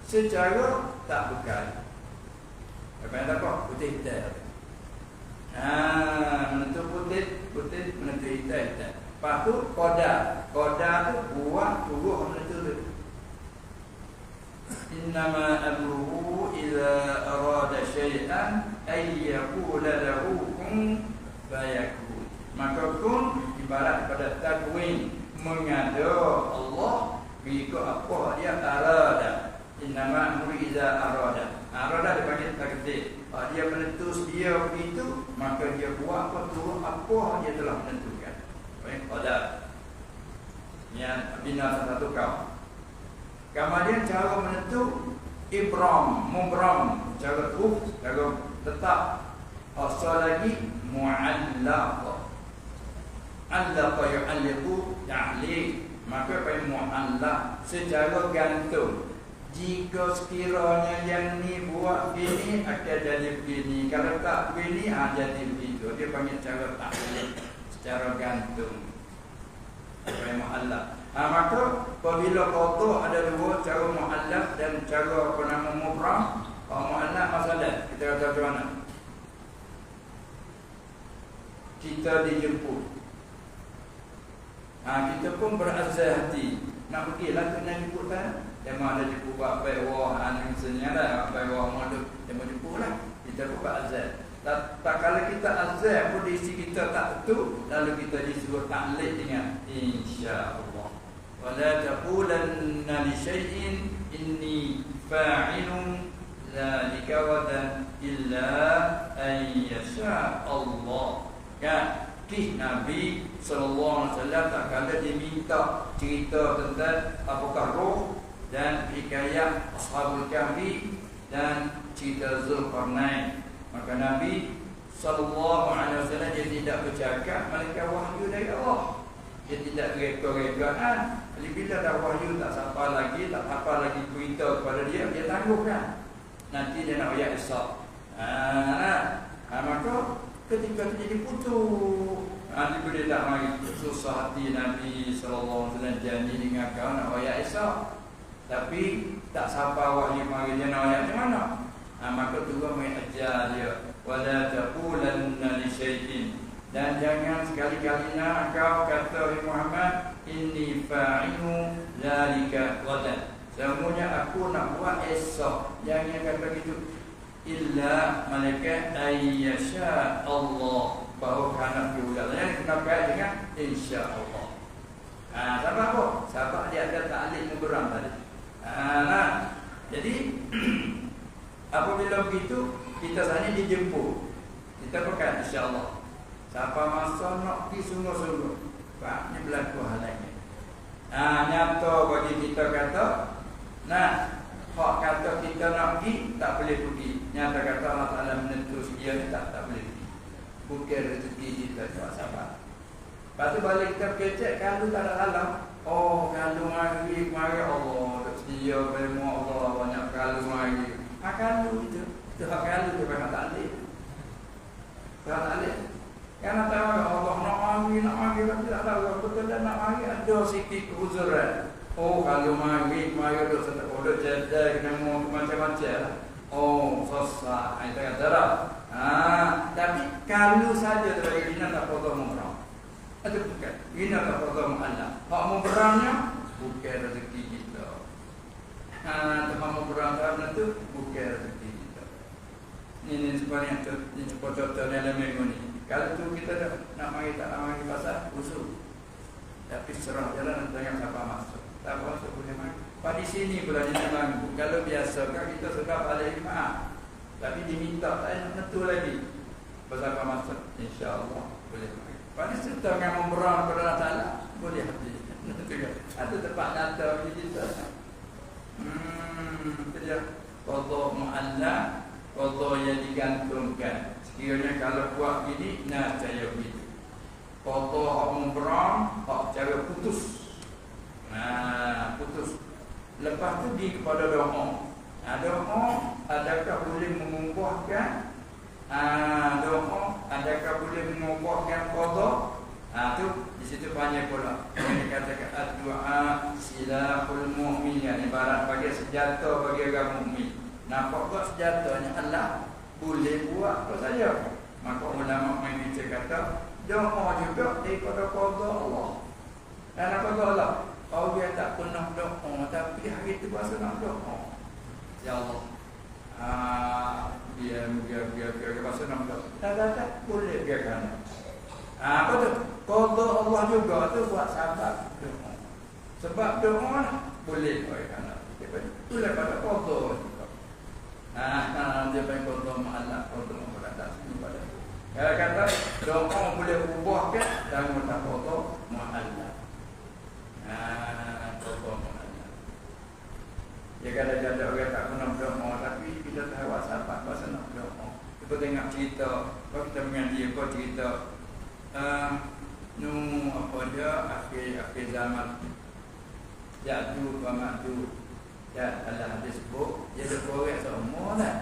secara tak bekal. Apa yang tak putih hitam. Menentu putih menentu hitam. Lepas tu qada tu buat tubuh menentu tu. Innama amruhu idza arada syai'an ay yaqula lahu kun fayakun. Maka kun ibarat pada takwin, mengada Allah mengikut apa dia arada. Innama amruhu idza arada. Arada dipanggil takdir. Dia meletus dia begitu, maka dia buat apa dia telah menentukan. Baik, qadar. Yang bina satu kaum. Kemudian cara menentu mubram, cara cara tetap. Asal lagi mu'allaq. Allaqa yu'alliqu ta'liq. Maka pada mu'allaq secara gantung. Jika sekiranya yang ni buat begini akan jadi begini, kalau tak begini jadi begitu. Dia panggil cara ta'liq, secara gantung. Pada mu'allaq. Maka apabila qada ada dua, cara mu'allaq dan cara apa nama mubram. Kalau mu'allaq masalah kita kata macam mana? Kita dijemput. Kita pun berazah hati nak pergilah kena jemput kan. Memang ada jemput buat baik wah misalnya lah, baik wah modul dia mau jemput lah. Kita pun berazah. Tak kalau kita azah pun isi kita tak betul, lalu kita disuruh taklid dengan insya-Allah. Wala taqulanna li syai'in inni fa'ilun dzalika wadan illa an yasha Allah. Kan Nabi sallallahu alaihi wasallam tak kala dia minta cerita tentang apakah roh dan hikayat Ashabul Kahfi dan cerita Zulkarnain. Maka Nabi sallallahu alaihi wasallam dia tidak bercakap melainkan wahyu dari Allah. Dia tidak reka-rekaan. Bila dah wahyu tak sampai lagi, tak apa lagi berita kepada dia, dia tangguhkan. Nanti dia nak ayat Isra. Maka ketika terjadi putus, dia boleh tak mari susah hati Nabi sallallahu alaihi wasallam janji dengan kau nak ayat Isra. Tapi tak sampai wahyu mari dia nak ayat macam mana? Maka Tuhan mengajar dia, wala taqulanna li syai'in, dan jangan sekali-kali kau kata oleh Muhammad, inni fa'ilu zalika ghadan. Semuanya aku nak buat esok. Jangan kata gitu. Illa malaikat ayyasha Allah, bahawa kanak diulang. Yang kena kait dengan insya-Allah. Sebab apa? Sebab dia ada ta'liq mubram tadi. Jadi apabila begitu, kita sana dijemput. Kita pekat insya-Allah. Siapa masa nak pergi sungguh-sungguh. Pak, ni berlaku hal lain. Nyata bagi kita kata, hak kata kita nak pergi, tak boleh pergi. Nyata kata Allah Ta'ala menentu dia ni tak boleh pergi. Bukan rezeki kita, tak sabar. Lepas tu balik kita kecek, kalau tak ada alam. Oh, kalau mari Allah, tak sedia ilmu Allah, banyak kalau mari. Kalau itu hak kalau tu bukan tak boleh. Tak boleh. Karena tahu Allah nak mari, tapi tak tahu betul dan nak mari ada sikit kehuzuran. Oh, kalau mari ada satu jadi kena mau macam-macam. Oh, susah. Itu kata dah. Tapi kalau saja terjadi bina tak potong umrah. Itu bukan. Bina tak potong Allah. Hak umrahnya bukan rezeki kita. Teman umrah itu bukan rezeki kita. Ini sebenarnya contoh dalam minggu ni. Kalau tu kita nak mari tak nak mari pasal usul. Tapi serah jalan jangan siapa masuk. Tak masuk boleh mari. Pada sini pula dia ganggu. Kalau biasa kan kita sudah balik maaf. Tapi diminta tak tentu lagi. Pasal apa masuk insya-Allah boleh mari. Pada serta dengan memberang kepada Allah Taala boleh hati. Ada tempat datang di kita. Kerja qada mu'allaq, qada yang digantungkan. Sekiranya kalau buat gini, saya begitu. Qada hak memberang, hak cara putus. Putus. Lepas tu di kepada doa. Doa adakah boleh mengubahkan? Doa adakah boleh mengubahkan qada? Tu di situ banyak pula. Yang dikatakan doa silahul mu'min, yang ibarat bagi senjata bagi orang mukmin. Nampak tak senjatanya Allah boleh buat apa saja. Maka ulama main bicara kata doa juga daripada qada Allah. Dan apa qada Allah? Kalau dia tak pernah doa, tapi hari itu bahasa nak doa. Ya Allah. Dia bahasa nak doa. Tak boleh dia kan. Apa tu? Qada Allah juga tu buat sahabat doa. Sebab doa boleh kan. Itulah pada qada. Dia panggil qada mu'allaf, foto mu'allaf tak sunyi pada. Kalau kata doa boleh ubah ke dan minta foto mu'allaf. Foto mu'allaf. Ya kadang-kadang orang tak pernah berdoa, tapi kita tahu sahabat pasal nak berdoa. Kita tengok cerita, kalau kita mengaji kau cerita apa dia akhir zaman Ya'juj wa Ma'juj. Ya dalam hadis sebut dia ada korek semua lah.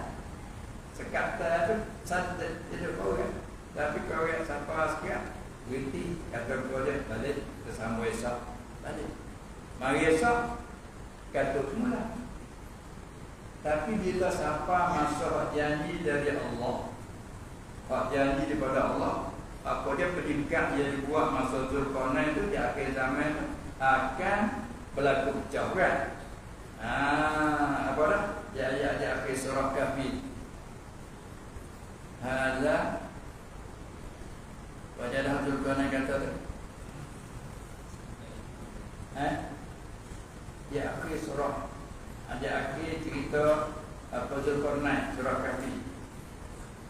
Sekata tu satu dia ada korek. Tapi korek sampai sekian berhenti kata korek balik bersama esok balik. Mari esok kata semula. Tapi bila sampai masa janji dari Allah, hak janji daripada Allah, apa dia predikat yang dibuat masa Zulkarnain itu di akhir zaman akan berlaku pecah berat. Apa dah? Di akhir surah Kahfi. Hadza wajadah Zulkarnain kata tu. Di akhir surah, ada akhir cerita apa Zulkarnain surah Kahfi.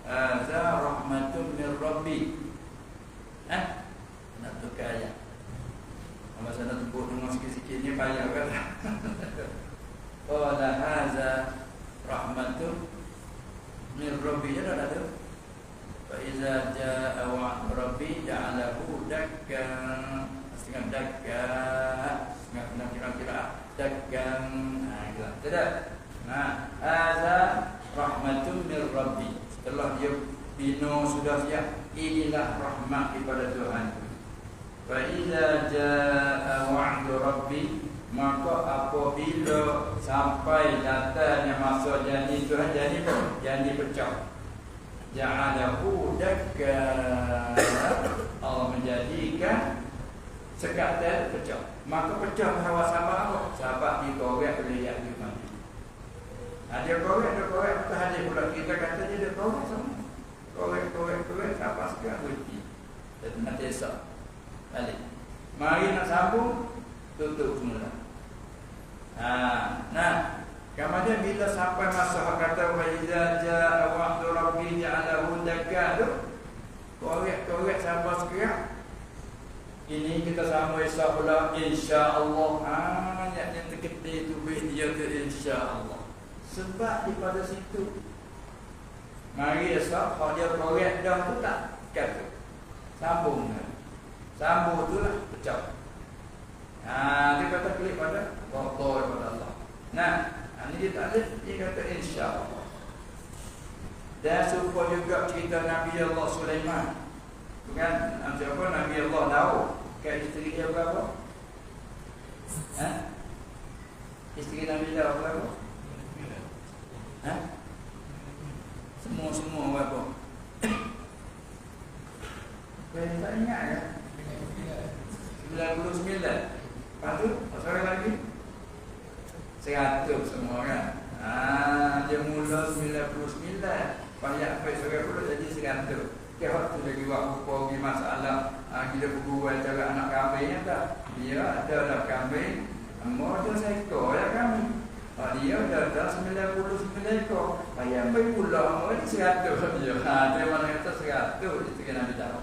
Hadza rahmatun min Rabbi. Nak tukar ayat. Masa nak sebut dengan sikit-sikit ni payah kan. Qala hadza rahmatun min Rabbi. Ya dah tu. Fa iza jaa wa'd Rabbi ja'alahu dakkan. Setengah dakkan. Setengah kira-kira dakkan. Gitu. Tidak. Hadza rahmatun min Rabbi. Setelah dia bina sudah siap, inilah rahmat daripada Tuhan. Fa iza jaa wa'du rabbi, maka apabila sampai datangnya masa janji Tuhan, janji pecah, ja'alahu dakka, Allah menjadikan sekatan pecah. Maka pecah hawa sahabat apa? Sahabat dikorek oleh Ya'juj Ma'juj. Dia korek tak ada pula kita kata dia korek semua. Korek sampai sekarang berhenti. Dan nanti esok balik. Mari nak sambung, tutup semula. Kemudian bila sampai masa kata wa iza jaa wa'du rabbi ja'alahu dakka tu, korek sampai sekarang. Ini kita sama esok pula insya-Allah. Yang terketik tu dia ke insya-Allah. Sebab daripada situ mari esok kalau dia korek dah tu tak kata sambung tu lah pecah. Dia kata klik pada kotor kepada Allah. Ini dia tak ada, dia kata insya-Allah. Dan serupa juga cerita Nabi Allah Sulaiman. Bukan siapa Nabi Allah Daud, kan isteri dia berapa? Isteri Nabi Daud berapa? Semua berapa? Saya tak ingat ya. 99. Lepas tu, pasal lagi 100 semua kan. Dia mula 99. Banyak baik seorang pula jadi 100. Dia tu lagi buat pergi masalah kita bergurau cara anak kambing tak? Dia ada anak kambing, mau ada seekor ya kambing. Dia dah 99 ekor. Ayam baik pula, mau 100 dia. Dia mana kata 100 itu kena beritahu.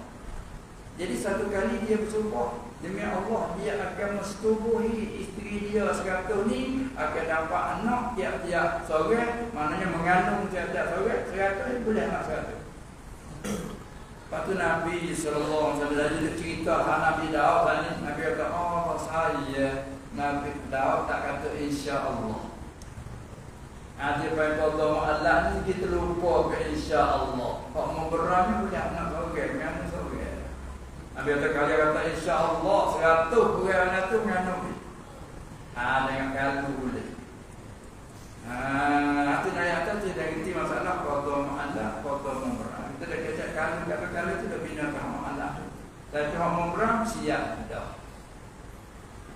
Jadi satu kali dia bersumpah, demi Allah dia akan mesetubuhi isteri dia 100 ni akan dapat anak tiap-tiap sore, maknanya mengandung tiap-tiap sore 100 boleh anak 100. Lepas tu Nabi SAW dia cerita Nabi Daud tadi, Nabi kata, saya Nabi Daud tak kata insya-Allah. Dia pada Allah Allah ni kita lupa ke insya-Allah. Kok memberani boleh anak sore, mengandung sore. Nabi kata kali kata insya-Allah 100 orang tu mengandung. Dengan kalau boleh. Itu ayat tu tidak inti masalah qada mu'allaq, qada mumrah. Kita dah kecek kalau itu dah bina ke mu'allaq. Dan kalau mumrah siap dah.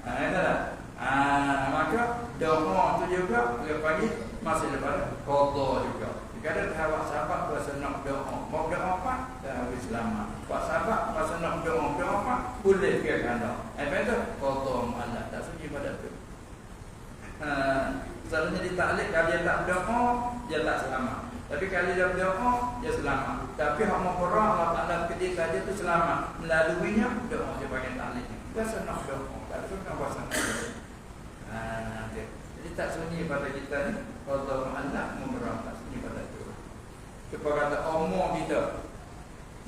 Itulah. Maka doa tu juga dia panggil masih daripada qada juga. Kadang awak sahabat bahasa nak doa. Mau doa apa? Dah habis lama. Pak sahabat bahasa nak doa apa? Boleh ke anda. Itu qada mu'allaq. Tak sunyi pada tu. Selalunya ditaklid kalau dia tak berdoa, dia tak selamat. Tapi kalau dia berdoa, dia selamat. Tapi hak memperah Allah Ta'ala ke dia saja tu selamat. Melaluinya, doa dia panggil ta'lim. Biasa nak doa, tak sunnah puasa nak doa. Jadi tak sunyi pada kita ni, Allah Ta'ala memperah, tak sunyi pada tu. Supaya kata umur kita.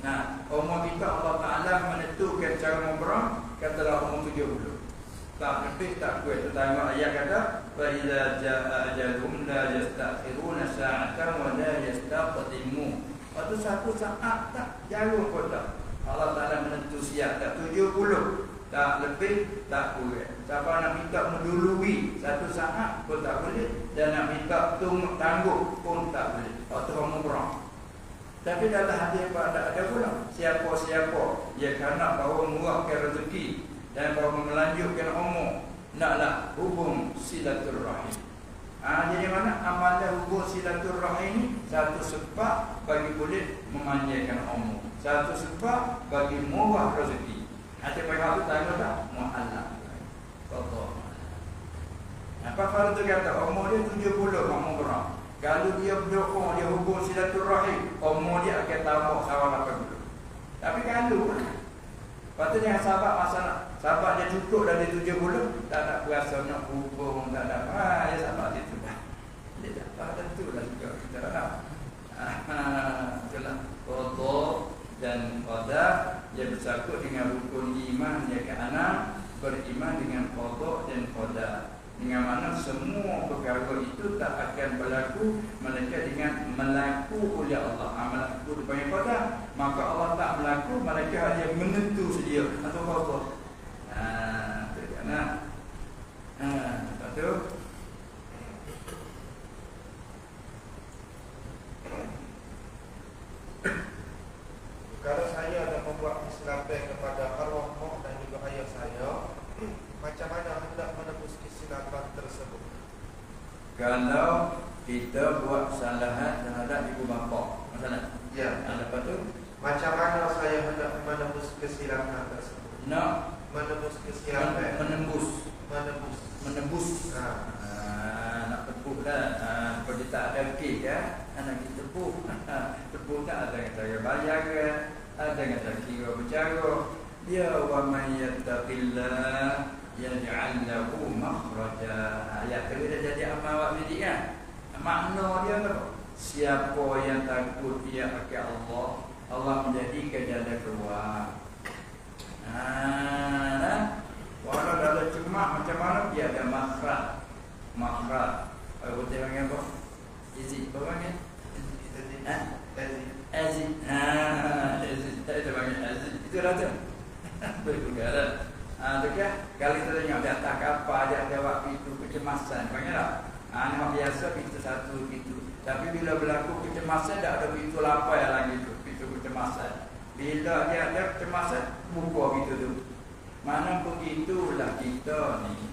Nah, umur kita Allah Ta'ala menentukan cara memperah, katalah umur 70. Tak lebih tak kuat. Tetapi ayat kata fa idza jaa ajalhum la yastakhiruna sa'atan wa la yastaqdimun. Waktu satu saat tak jauh pun tak. Allah Taala menentu siap tak 70, tak lebih tak kurang. Siapa nak minta mendului satu saat pun tak boleh, dan nak minta tangguh pun tak boleh. Waktu umrah. Tapi dalam hadis pada ada pula siapa-siapa yang nak bawa murahkan rezeki dan bahawa melanjutkan umur, naklah hubung silaturrahim. Jadi mana amalan hubung silaturrahim ini satu sebab bagi boleh memanjangkan umur, satu sebab bagi murah rezeki. Ada pihak tu tanya tak? Mu'allaq. Contoh. Apa fardu kata umur dia 70 umur berapa? Kalau dia berdoa, dia hubung silaturrahim, umur dia akan tambah sawal 80. Tapi kalau patutnya sahabat masalah sahabat dia cukup dari 70, tak ada berasa nak hubung, tak ada ya sahabat itu dah. Dia dapat tentulah juga kita dah. Itulah qada dan qada yang bersangkut dengan rukun iman yang keenam, beriman dengan qada dan qada. Dengan mana semua perkara itu tak akan berlaku melainkan dengan melaku oleh Allah. Melaku dipanggil qada, maka Allah tak berlaku, mereka hanya menentu sedia atau qada. Itu kerana lepas tu kalau saya ada membuat kesilapan kepada arwah mak dan juga ayah saya, macam mana hendak menebus kesilapan tersebut? Kalau kita buat kesalahan terhadap ibu bapa, masalah. Ya. Lepas tu macam mana saya hendak menebus kesilapan tersebut? Nak menebus kesilapan. Menebus. Nak tepuh dah. Kalau tak ada kek nak kita tepuh. Tepuh tak ada yang cara bayar ke, ada yang cara kira bercara. Ya wa man yattaqillah yaj'al lahu makhraja. Ayat tu dah jadi amal awak ni kan. Makna dia apa? Siapa yang takut dia akan Allah, Allah menjadikan jalan keluar. Walau dalam cemak macam mana dia ada makhraj. Kalau kita panggil apa? Izin, apa panggil? Azid. Tak ada panggil azid. Itu dah tu. Berkugaran. Dekat kalau kita tengok di atas kapal dia ada waktu itu kecemasan, panggil tak? Ini biasa pintu satu pintu. Tapi bila berlaku kecemasan tak ada pintu lapai lagi tu, pintu kecemasan. Bila dia ada kecemasan, buka pintu tu. Mana begitulah kita ni.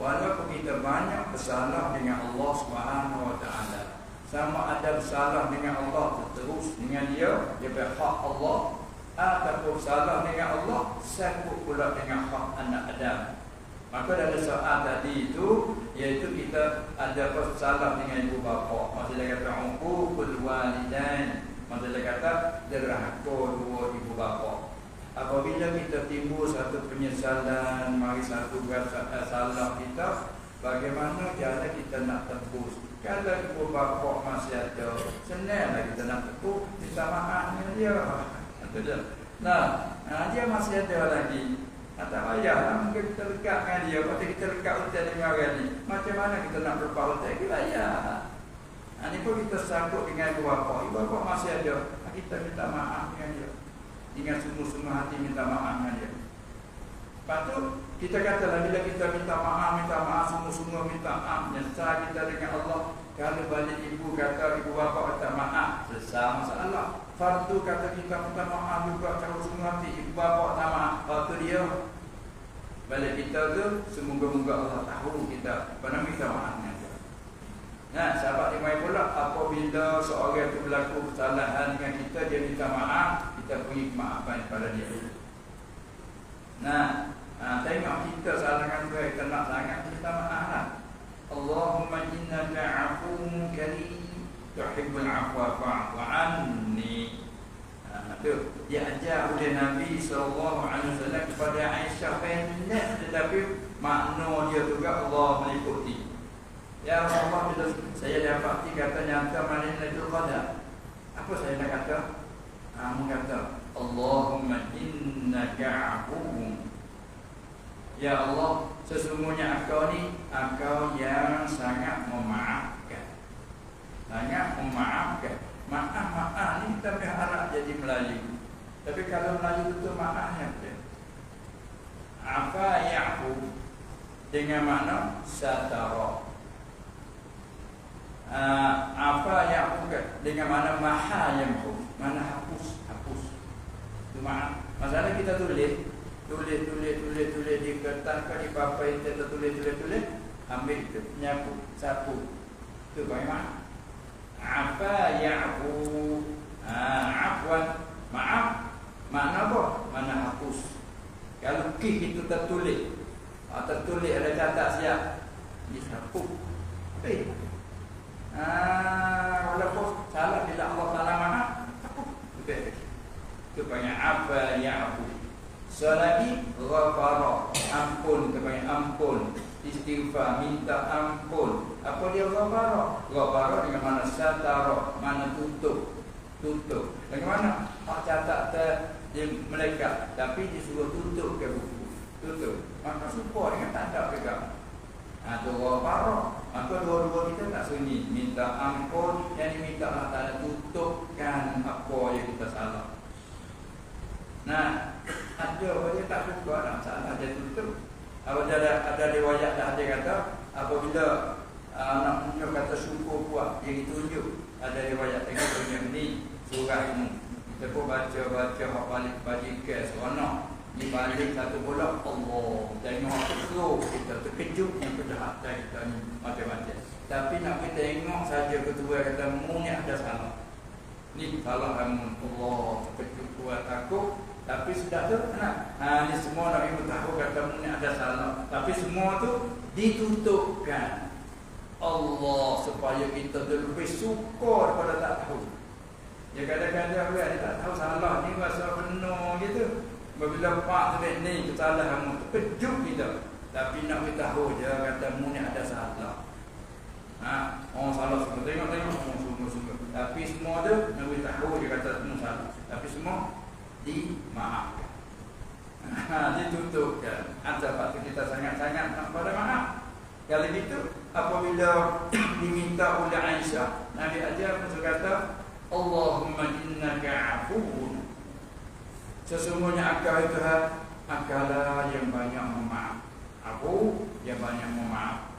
Walaupun kita banyak bersalah dengan Allah Subhanahu Wa Taala, sama ada bersalah dengan Allah terus dengan dia berhak Allah, ataupun salah dengan Allah sangkut pula dengan hak anak Adam. Maka dalam soal tadi itu, iaitu kita ada salah dengan ibu bapa. Maksudnya kata uququl walidain, maksudnya kata derhaka dua ibu bapa. Apabila kita timbul satu penyesalan, mari satu salah kita, bagaimana cara kita nak tebus? Kalau ibu bapa masih ada, senanglah kita nak tebus, minta maaf dengan dia. Dia masih ada lagi. Tak payah, mungkin kita lekat dengan dia. Kalau kita lekat hutang dengan orang ni, macam mana kita nak berpah hutang? Kita bayar. Ini pun kita sangkut dengan ibu bapa. Ibu bapa masih ada, kita minta maaf dengan dia. Dengan sungguh-sungguh hati minta maaf dengan dia. Lepas tu kita katalah bila kita minta maaf, sungguh-sungguh minta maaf, nyesal kita dengan Allah. Kalau balik ibu kata, ibu bapa kata maaf, selesai masalah. Fardu kata kita minta maaf juga cara sungguh hati, ibu bapa tak maaf. Waktu dia balik kita tu, semoga-moga Allah tahu kita pernah minta maaf dengan dia. Sahabat imai pula, apabila seorang itu berlaku kesalahan dengan kita, dia minta maaf, kita beri kemaafan kepada dia. Tengok kita salahkan dia, kita nak sangat, kita maaf lah. Allahumma innaka afuwun karim. tuhibbul afwa fa'fu anni. Tu dia ajar oleh Nabi SAW kepada Aisyah, pendek tetapi makna dia juga Allah meliputi. Ya Rasulullah, bila saya dapati kata nyata malam Lailatul Qadar, apa saya nak kata? Kata Allahumma innaka afuwwun. Ya Allah, sesungguhnya Engkau ni Engkau yang sangat memaafkan. Sangat memaafkan. Maaf ni kita berharap jadi Melayu. Tapi kalau Melayu itu maafnya apa? Afa ya'fu dengan makna satara. Afa ya'fu dengan makna maha yamhu, mana hapus. Itu maaf. Masalah kita tulis di kertas ke di papan kita tulis, ambil itu, nyapu, sapu. Itu bagaimana? Afa ya'fu, afwan, maaf. Makna apa? Mana hapus. Kalau kih itu tertulis ada catat siap, disapu. Walaupun salah bila Allah Taala maaf, sapu. Itu banyak apa ya'fu. Selagi ghafara, ampun, kebanyak ampun, istighfar, minta ampun. Apa dia ghafara? Ghafara dengan mana satara, mana tutup. Bagaimana? Catat dia melekat, tapi disuruh tutup ke buku. Tutup. Maka support dengan tak ada pegang. Itu ghafara. Maka dua-dua kita tak sunyi. Minta ampun, yang diminta Allah Ta'ala tutupkan apa yang kita salah. Nah, ada orang tak suka nak salah dia tutup. Ada riwayat dah ada kata apabila nak punya kata syukur kuat dia ditunjuk. Ada riwayat yang tunjuk ni surah ini. Kita pun baca hak balik bagi ke seronok. Di balik satu bola Allah. Tengok terus kita terkejut yang kejahatan kita ni macam-macam. Tapi nak kita tengok saja ketua kata mu ni ada salah. Ni salah kamu Allah terkejut kuat takut. Tapi sudah tu ni semua Nabi tahu kata mu ni ada salah. Tapi semua tu ditutupkan Allah supaya kita lebih syukur pada tak tahu. Ya kadang-kadang dia tak tahu salah ni rasa benar gitu. Bila pak tu ni kesalahan kamu terkejut kita. Tapi nak beritahu je kata mu ni ada salah. Orang salah semua tengok sungguh-sungguh. Tapi semua tu nak beritahu dia kata mu salah. Tapi semua dimaafkan. Ditutupkan. Antara waktu kita sangat-sangat nak pada maaf. Kalau gitu apabila diminta oleh Aisyah, Nabi ajar pun kata Allahumma innaka afuwwun. Sesungguhnya Engkau itu Engkaulah yang banyak memaaf. Aku yang banyak memaaf.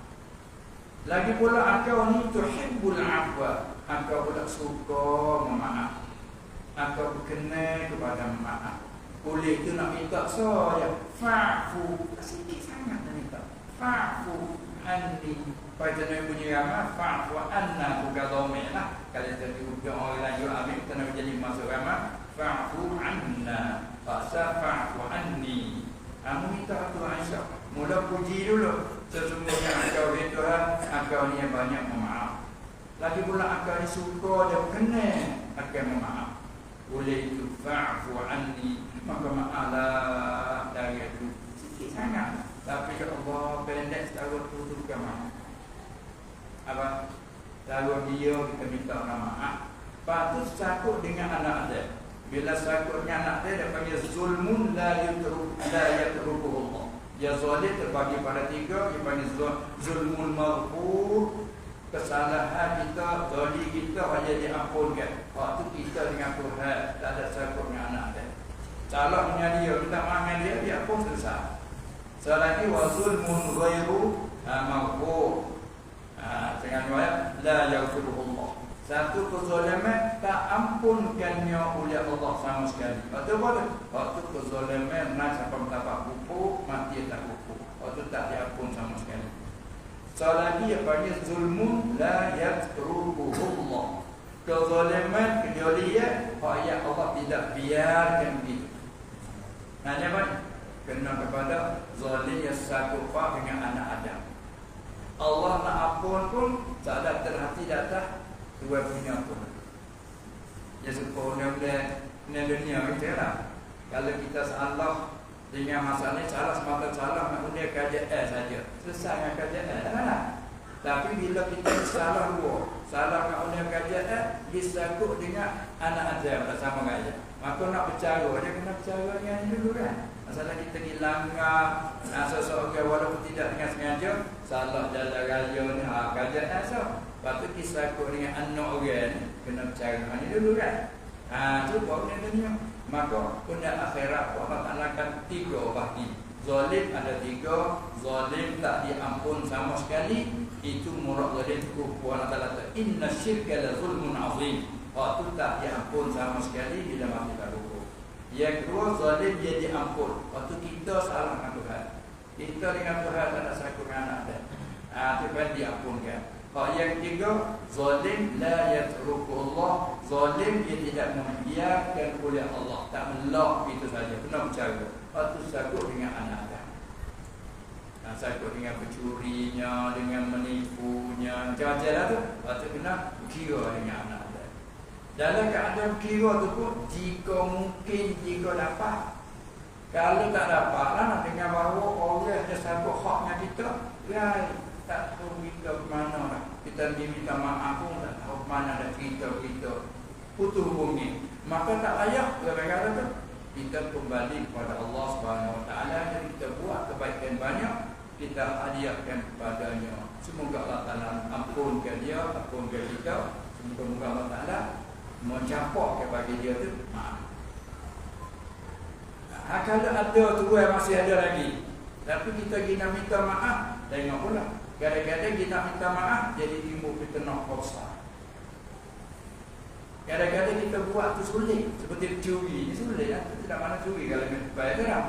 Lagi pula Engkau ni tuhibbul afwa. Engkau pula suka memaaf. Engkau berkenan kepada maaf. Oleh itu nak minta saya fa'fu. Sikit sangat nak minta. Fa'fu anni. Pada Nabi bunyi ramah fa'fu anna bukan dhamir lah. Kalau jadi hujung orang lain juga ambil kita nak jadi masuk ramah fa'fu anna. Faksa fa'fu anni. Kamu minta tu Aisyah. Mula puji dulu. Sesungguhnya Engkau itu Engkau ni yang banyak memaaf. Lagi pula Engkau ni suka dan berkenan akan memaaf. Oleh itu fa'fu anni. Maka maaflah dari itu. Sikit sangat. Tapi kalau Allah pendek setahun tu juga maaf. Apa? Lalu dia kita minta maaf. Patut sakut dengan anak dia. Bila sakutnya anak dia panggil zulmun la yatrukuhu Allah. Dia zalim terbagi pada tiga. Dia panggil zulmun maghfur. Kesalahan kita, zalim kita hanya diampunkan. Waktu kita dengan Tuhan tak ada sakutnya anak dia. Calonnya dia minta maaf dengan dia pun selesai. Selagi wa zulmun ghairu maghfur. Dengan riwayat la yaghfiruhu Allah. Satu kezaliman tak ampunkannya oleh Allah sama sekali. Betul boleh. Waktu kezaliman nak sampai mendapat hukum mati tak hukum. Waktu tak diampun sama sekali. Selagi yang panggil zulmun la yaghfiruhu Allah. Kezaliman kejolian yang Allah tidak biarkan begitu. Nanya apa? Kena kepada zalim yang satu fah dengan anak Adam. Allah nak ampun pun tak ada terhati datang Tuan punya pun. Ya sempurna benda dunia kita lah. Kalau kita salah dengan masalah ni, salah semata salah nak benda kerajaan saja. Selesai dengan kerajaan lah. Tapi bila kita salah dua, salah nak benda kerajaan, disangkut dengan anak Adam sama gaya. Maka nak bercara, dia kena bercara dengan ini dulu kan. Masalah kita dilanggar seseorang walaupun tidak dengan sengaja, salah jalan raya ni, kerajaan so. Lepas tu disangkut dengan anak orang ni, kena bercara dengan ini dulu kan. Cuba benda dunia. Maka pada akhirat Allah Ta'ala akan 3 bahagi. Zalim ada 3, zalim tak diampun sama sekali. Itu murad zalim ku Allah Ta'ala kata inna syirka la zulmun azim. Waktu tak diampun sama sekali bila mati pada hukum. Yang kedua, zalim dia diampun. Waktu kita salah dengan Tuhan, kita dengan Tuhan tak ada satu anak dia, itu kan diampunkan. Yang ketiga, zalim la yatruku Allah. Zalim dia tidak membiarkan oleh Allah, tak melak itu saja, kena bercara. Waktu sakut dengan anak dia, sakut dengan pencurinya, dengan menipunya, macam-macam lah tu. Waktu kena kira dengan anak dia. Dalam keadaan kira tu pun, jika mungkin, jika dapat. Kalau tak dapat lah, dengan bahawa orang ada satu haknya kita, ya tak tahu kita ke mana lah. Kita diminta maaf pun tak tahu mana ada kita putus hubungi. Maka tak layak gara-gara tu kita kembali kepada Allah Subhanahu Wa Taala. Jadi kita buat kebaikan banyak, kita hadiahkan kepadanya. Semoga Allah Taala ampunkan dia, ampunkan kita. Semoga Allah Taala mencampur kepada dia tu maaf. Kalau ada tu masih ada lagi, tapi kita kena minta maaf, tengok pula. Kadang-kadang kita minta maaf jadi timbul fitnah besar. Kadang-kadang kita buat tu sulit, seperti curi ni sulit lah. Tidak mana curi kalau kita bayar kan.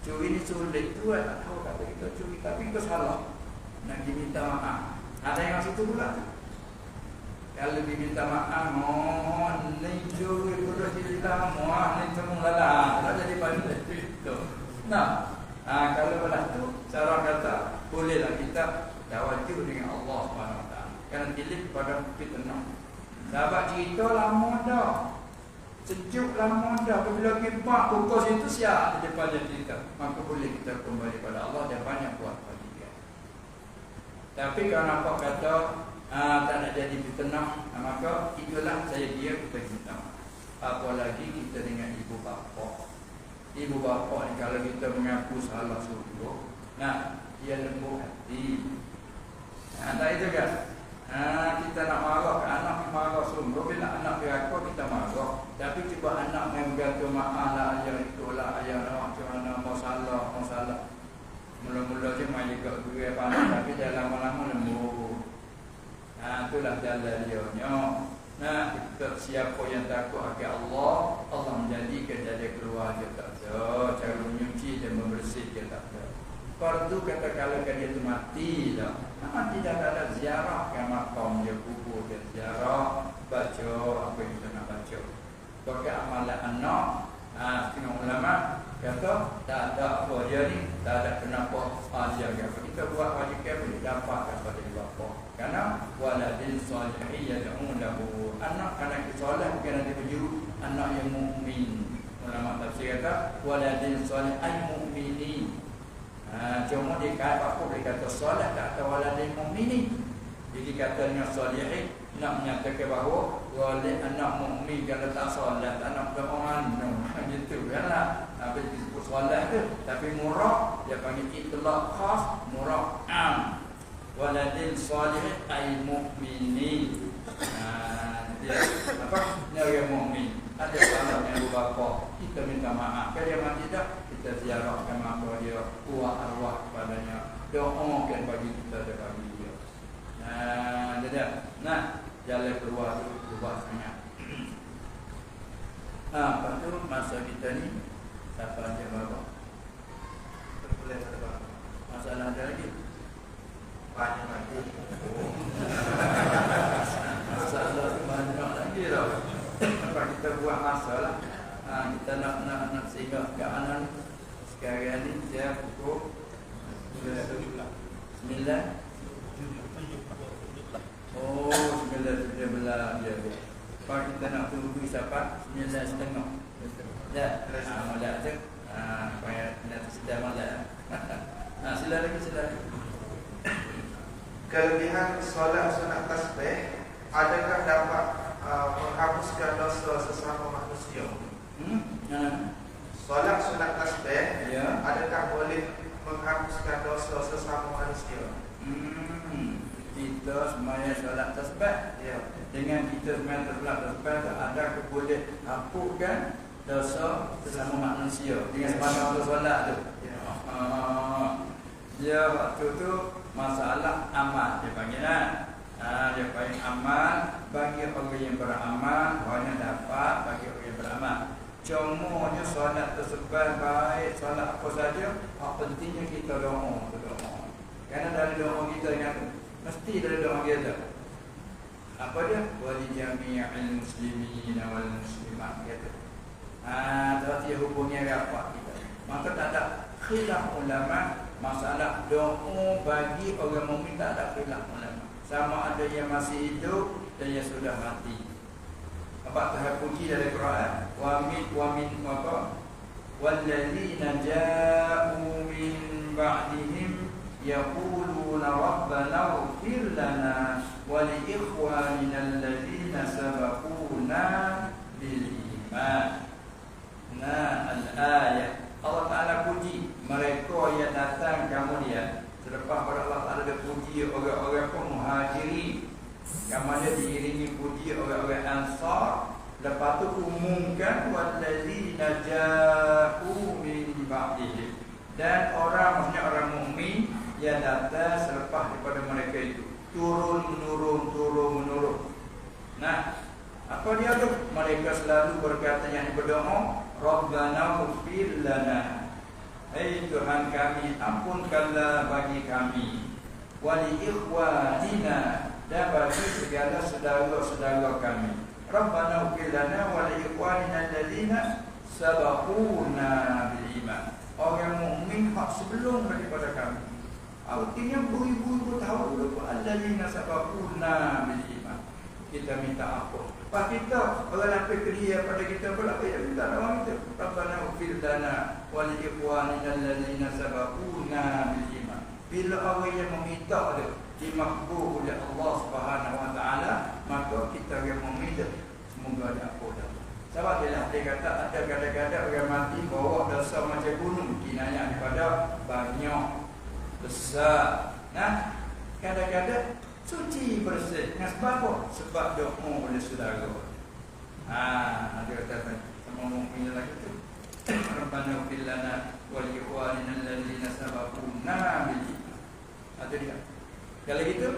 Curi ni sulit tu tak tahu kata kita curi, tapi kita salah nak diminta maaf. Ada yang situ pula tu. Kalau diminta maaf, mohon ni curi bodoh hilang, mohon ni semua lah. Tak jadi pandai itu. Nah, kalau belah tu cara kata bolehlah kita tawajjuh dengan Allah Subhanahu Wa Taala. Kerana dilip pada fitnah. Sahabat cerita lama dah. Sejuk lama dah. Bila kita fokus itu siap di depannya kita. Maka boleh kita kembali pada Allah dan banyak buat kebaikan. Tapi kalau nampak kata tak nak jadi fitnah, maka itulah saya dia kita minta. Apalagi kita dengan ibu bapa. Ibu bapa ni kalau kita mengaku salah sungguh, nah dia lembut hati. Tak itu kan? Kita nak marah ke anak, marah sungguh. Bila anak beraku kita marah. Tapi cuba anak yang berkata maaf lah ayah itulah ayah nak macam mana mau salah. Mula-mula je main juga gue pandai, tapi dah lama-lama lembut. Itulah jalan dia. Nah, kita siapa yang takut akan Allah, Allah menjadikan jadi keluar dia tak ada. Cara menyuci dan membersih dia tak ada. Fardu kata kalau dia tu mati dah. Mati dah tak ada ziarah ke makam dia, kubur dia ziarah, baca apa yang kita nak baca. Pakai amalan anak, setengah ulama kata tak ada apa dia ni, tak ada kenapa dia kata kita buat wajib kafir dapat daripada bapa. Kerana waladin salihin yad'un lahu. Anak soleh bukan nanti berjuru anak yang mukmin. Ulama tafsir kata waladin salih ay mu'minin. Cuma dia kata apa? Dia kata solat tak kata waladin mu'minin. Jadi katanya salihin nak menyatakan bahawa walid anak mukmin kalau tak solat anak orang mana gitu kan lah. Apa disebut solat tu, tapi murah dia panggil itlaq khas, murah am. Waladin salihin ay mu'minin. Dia apa? Dia orang mukmin. Ada salah yang bapa, kita minta maaf. Kalau dia mati dah, kita ziarahkan maka dia, kuat arwah kepadanya, doakan bagi kita dan bagi dia. Nah, jalan keluar tu luas sangat. Lepas tu masa kita ni siapa aja bapak? Boleh tak? Masalah ada lagi? Banyak lagi. Masalah banyak lagi tau. Apa kita buat masalah? Kita nak sehingga keadaan sekarang ni saya pukul 9. Oh, Bila sudah belah dia. Kalau kita nak tunggu siapa 9.30. Ya, malam tu. Supaya nanti sedar malam. Sila lagi. Kelebihan solat sunat tasbih, adakah dapat menghapuskan dosa sesama manusia? Solat sunat tasbih, ya, adakah boleh menghapuskan dosa sesama manusia? Kita semaya solat tasbih, ya, dengan kita semaya solat tasbih tu ada boleh hapuskan dosa sesama manusia dengan semangat solat tu. Dia waktu tu masalah amal dia panggil dia panggil amal bagi orang yang beramal, hanya dapat bagi orang yang beramal. Cumanya solat tersebut baik, solat apa saja, pentingnya kita doa. Kerana dari doa kita ingat, mesti dari doa kita. Apa dia? Wali jami'il muslimin wal muslimat gitu. Terus hubungnya apa kita? Maka tak ada khilaf ulama masalah doa bagi orang mukmin, tak ada khilaf ulama. Sama ada yang masih hidup dan yang sudah mati. Apa tahap puji dari Quran? Wa min apa? Walladzina ja'u min ba'dihim yaquluna rabbana ighfir lana wa li ikhwanina alladzina sabaquna bil iman. Al-ayat Allah Ta'ala puji mereka yang datang kemudian selepas pada Allah Ta'ala dia puji orang-orang muhajirin, kemudian diiringi puji orang-orang ansar, lepas tu umumkan walladzina ja'u min ba'dihim, dan orang, maksudnya orang mukmin yang datang selepas daripada mereka itu, turun menurun. Nah, apa dia tu? Mereka selalu berkata yang berdoa, Rabbana ighfir lana, hai Tuhan kami, ampunkanlah bagi kami, wa li ikhwanina, dan bagi segala saudara-saudara kami. Rabbana ighfir lana wa li ikhwanina alladzina sabaquna bil iman. Orang mukmin hak sebelum daripada kami. Artinya beribu-ribu tahun dulu alladzina sabaquna bil iman. Kita minta ampun. Pak kita orang lapis ke dia pada kita pula ya minta doa kita. Rabbana ighfir lana wa li ikhwanina alladzina sabaquna bil iman. Bila orang yang meminta dia dimakbul oleh Allah Subhanahu wa taala, maka kita yang meminta semoga diampun. Sebab dia kata ada kadang-kadang orang mati bawa dosa macam gunung, kinayah daripada banyak besar. Nah, kadang-kadang suci bersih. Dengan sebab apa? Sebab doa oleh saudara. Ada kata sama mukmin lagi tu. Rabbana ighfir lana wa li ikhwanina alladzina sabaquna bil iman. Ada dia. Kalau gitu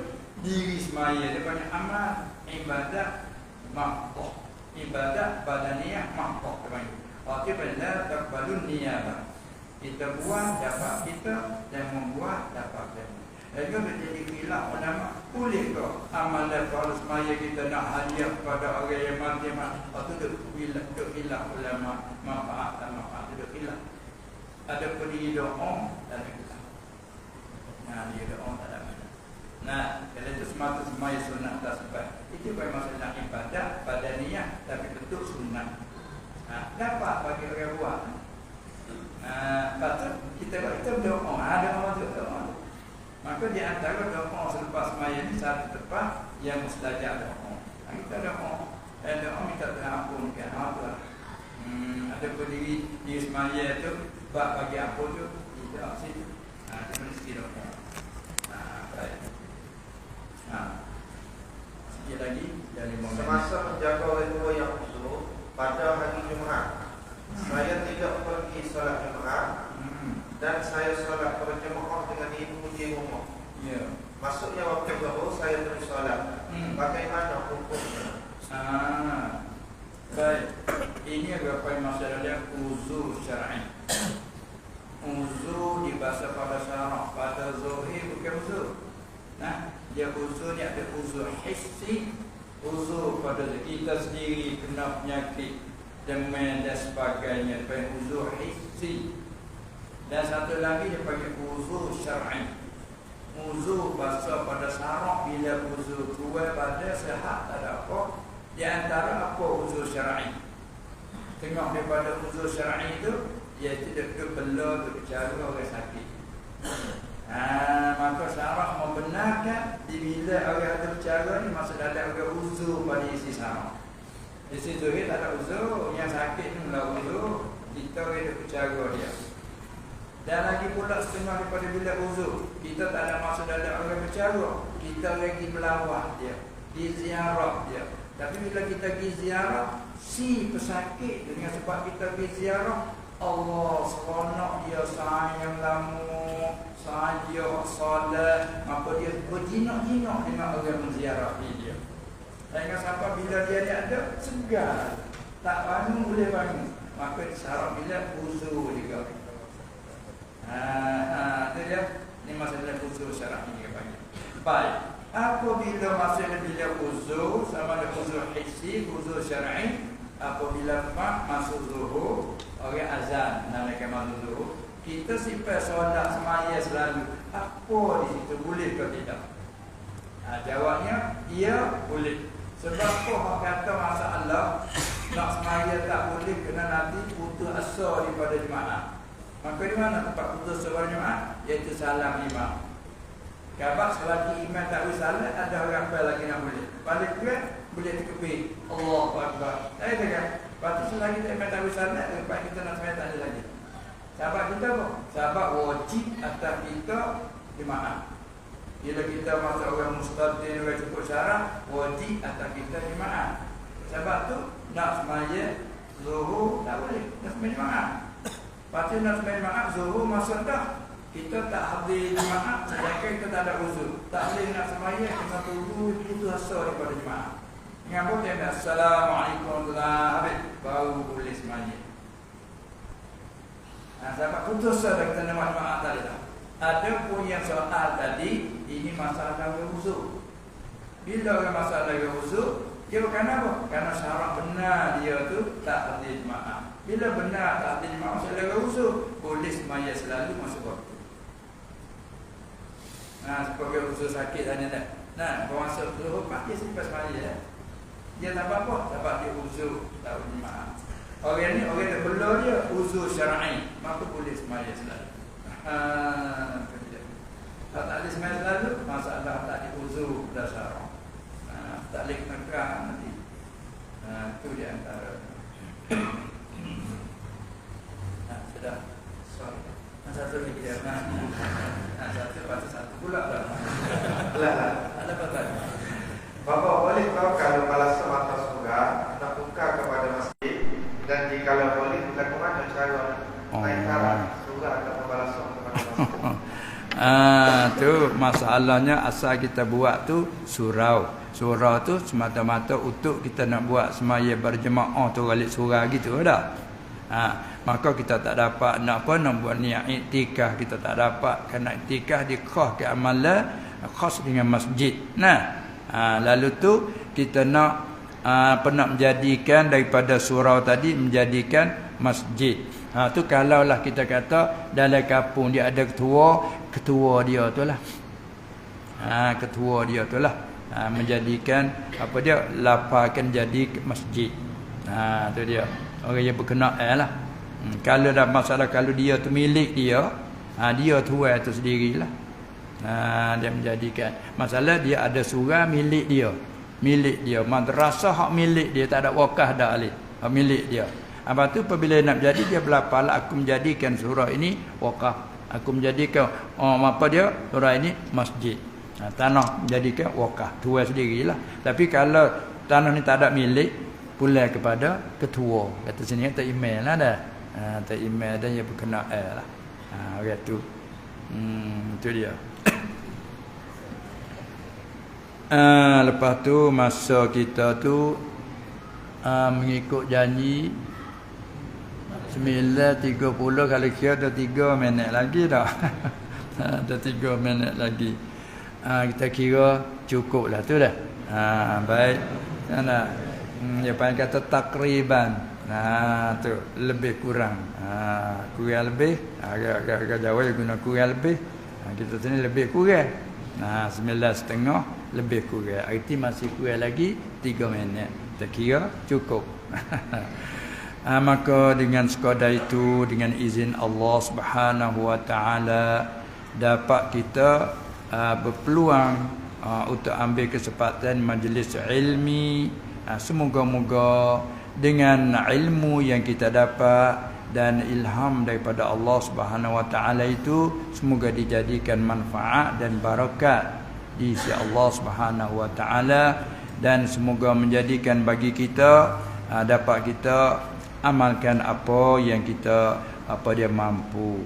diri semaya dia banyak amal, ibadat maqtoh. Ibadat badaniyah maqtoh terpanggil. Arti benar takbalun niyabah. Kita buat dapat kita, dan membuat dapat kita. Dan juga menjadi khilaf ulama, boleh ke amalan kalau semaya kita nak hadiah kepada orang yang mati, itu khilaf ulama, manfaat dan manfaat itu khilaf. Ada beri doa dan khilaf. Dia doa tak ada mana. Kalau itu semata semaya sunat tasbih, itu bukan masalah ibadat badaniyah, tapi bentuk sunat. Dapat bagi orang buat. Patut kita berdoa, ada orang doa. Maka di antara doa selepas sembahyang ini satu tempat yang mustajab doa. Kita doa, doa minta ampunkan Allah. Ada berdiri di sembahyang itu, bab bagi ampun tu, tidak situ. Itu mesti doa. Baik. Sikit lagi dari semasa menjaga ritual yang khusus pada hari Jumaat, saya tidak pergi solat Jumaat. Dan saya solat berjemaah dengan ibu di rumah. Ya. Maksudnya waktu zuhur saya terus solat. Bagaimana hukumnya? Baik. Ini apa masalah dia uzur syar'i. Uzur di bahasa pada syarak, pada zahir bukan uzur. Dia uzur ni ada uzur hissi, uzur pada kita sendiri kena penyakit demam dan sebagainya, baik uzur hissi. Dan satu lagi dia panggil uzur syar'i. uzur basah pada sarok bila uzur keluar pada sehat tak ada apa. Di antara apa uzur syar'i? Tengok daripada uzur syar'i itu, iaitu dia bela tu bicara orang sakit. Maka sarok membenarkan bila orang ada bicara ni maksud ada orang uzur pada isi sarok. Isi zuhir tak ada uzur, yang sakit ni mula uzur, kita ada bicara dia. Dan lagi pula setengah daripada bila uzur, kita tak ada maksud ada orang bicara, kita lagi melawat dia, di ziarah dia. Tapi bila kita pergi ziarah, si pesakit dengan sebab kita pergi ziarah, Allah seronok dia sayang lamu, saja solat, maka dia berjinak-jinak dengan orang menziarahi dia. Dengan sampai bila dia ada segar, tak bangun boleh bangun, maka disarap bila uzur juga. Itu dia. Ini masalah uzur syar'i ni panggil. Baik. Apabila masalah bila uzur sama ada uzur hissi, uzur syar'i, apabila masuk zuhur, orang azan namakan masuk zuhur, kita simpan solat semaya selalu. Apa di situ boleh ke tidak? Jawabnya ia boleh. Sebab apa orang kata masalah nak semaya tak boleh kena nanti putus asa daripada jemaah. Maka di mana tempat putus asa jemaah? Iaitu salam imam. Sebab selagi imam tak boleh salam, ada orang lagi nak boleh. Balik kuat boleh dikepit. Allahu Akbar. Tak ada kan? Lepas tu selagi imam tak boleh salam, tempat kita nak semaya tak ada lagi. Sahabat kita apa? Sahabat wajib atas kita jemaah. Bila kita masuk orang mustaqim, orang cukup syarat, wajib atas kita jemaah. Sebab tu nak semaya zuhur tak boleh, nak semaya jemaah. Lepas tu nak semaya jemaah, zuhur masuk dah. Kita tak hadir jemaah, sedangkan kita tak ada uzur. Tak boleh nak semaya, kena tunggu putus asa daripada jemaah. Dengan apa dia nak Assalamualaikum warahmatullahi wabarakatuh, baru boleh semaya. Sebab putus asa dah kita nak jemaah tadi dah. Ada pun yang soal tadi, ini masalah dengan uzur. Bila orang masalah dengan uzur, dia bukan apa? Karena syarat benar dia tu tak hadir jemaah. Bila benar tak hadir jemaah, masalah dengan uzur, boleh semaya selalu masuk waktu. Sebagai uzur sakit tadi dah. Bermasa zuhur dia simpan semaya. Dia tak apa-apa, sebab dia uzur tak hadir jemaah. Orang ni, orang yang belah dia uzur syar'i, maka boleh semaya selalu. Tak boleh sembahyang selalu, masalah tak diuzur dah syarah. Tak boleh kena nanti. Itu di antara. Sudah. Satu lagi dia. Satu pula dah. Ada apa tadi? Bapak boleh tahu kalau balasam atas surga nak tukar kepada masjid, dan jika boleh lakukan mana cara naik taraf surga atau balasam kepada masjid? Tu masalahnya asal kita buat tu surau. Surau tu semata-mata untuk kita nak buat semaya berjemaah tu balik surau gitu dah. Maka kita tak dapat nak buat niat iktikaf, kita tak dapat kerana iktikaf di khas ke amalan khas dengan masjid. Lalu tu kita nak nak menjadikan daripada surau tadi menjadikan masjid. Tu kalaulah kita kata dalam kampung dia ada ketua dia tu lah. Ketua dia tu lah. Menjadikan apa dia lapakan jadi masjid. Tu dia. Orang yang berkenaan lah. Kalau dah masalah kalau dia tu milik dia, dia tuai tu sendirilah. Dia menjadikan masalah dia ada surau milik dia. Milik dia, madrasah hak milik dia, tak ada wakaf dah alih. Hak milik dia. Lepas tu apabila nak jadi dia berlapal, aku menjadikan surau ini wakaf. Aku menjadikan apa dia? Surau ini masjid. Tanah menjadikan wakaf. Tuai sendirilah. Tapi kalau tanah ni tak ada milik, pulai kepada ketua. Kata sini kata email lah dah. Tak email dan dia berkenaan lah. Orang tu. Itu dia. Lepas tu masa kita tu mengikut janji 9.30 kalau kira ada 3 minit lagi dah. Ada 3 minit lagi. Kita kira cukup lah tu dah. Baik. Dia panggil kata takriban. Tu lebih kurang. Kurang lebih. Agak Jawa dia guna kurang lebih. Kita sini lebih kurang. Nah, 9.30 lebih kurang. Arti masih kurang lagi 3 minit. Tak kira cukup. Maka dengan sekadar itu, dengan izin Allah Subhanahu wa taala, dapat kita berpeluang untuk ambil kesempatan majlis ilmi. Semoga-moga dengan ilmu yang kita dapat dan ilham daripada Allah Subhanahu wa taala itu, semoga dijadikan manfaat dan barakat di sisi Allah Subhanahu wa taala, dan semoga menjadikan bagi kita dapat kita amalkan apa yang kita dia mampu.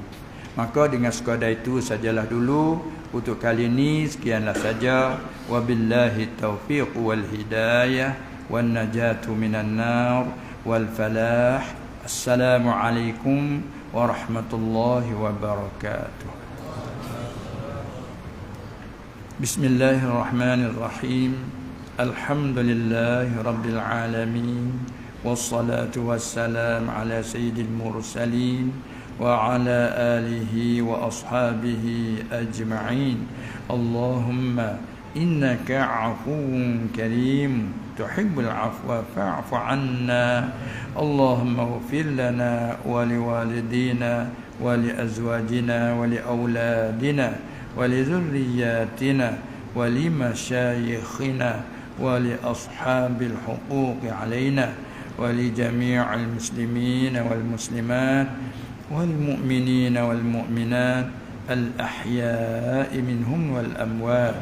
Maka dengan sekadar itu sajalah dulu untuk kali ini. Sekianlah saja. Wabillahi taufiq wal hidayah wan najatu minan nar wal falah. Assalamualaikum warahmatullahi wabarakatuh. Bismillahirrahmanirrahim. Alhamdulillahi rabbil alamin. Wassalatu wassalam ala sayyidil mursalin wa ala alihi wa ashabihi ajma'in. Allahumma innaka afuwun karim tuhibbul afwa fa'fu anna. Allahumma ighfir lana wa liwalidina wa liazwajina wa liauladina wa lidhurriyyatina wa limashayikhina wa liashabil huquqi alaina wa li jami'il muslimina wal muslimat wal mu'minina wal mu'minat al ahya'i minhum wal amwat.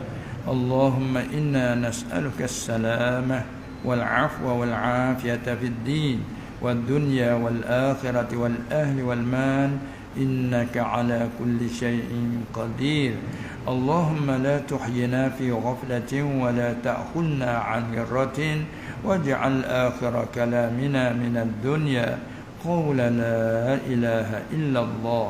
Allahumma inna nas'aluka as-salamah wal 'afwa wal 'afiyata fid din wad dunya wal akhirati wal ahli wal mal innaka 'ala kulli shay'in qadir. Allahumma la tuhyina fi ghaflatin wa la ta'khulna 'an ghirratin waj'al akhira kalamina minad dunya qawla la ilaha illa Allah.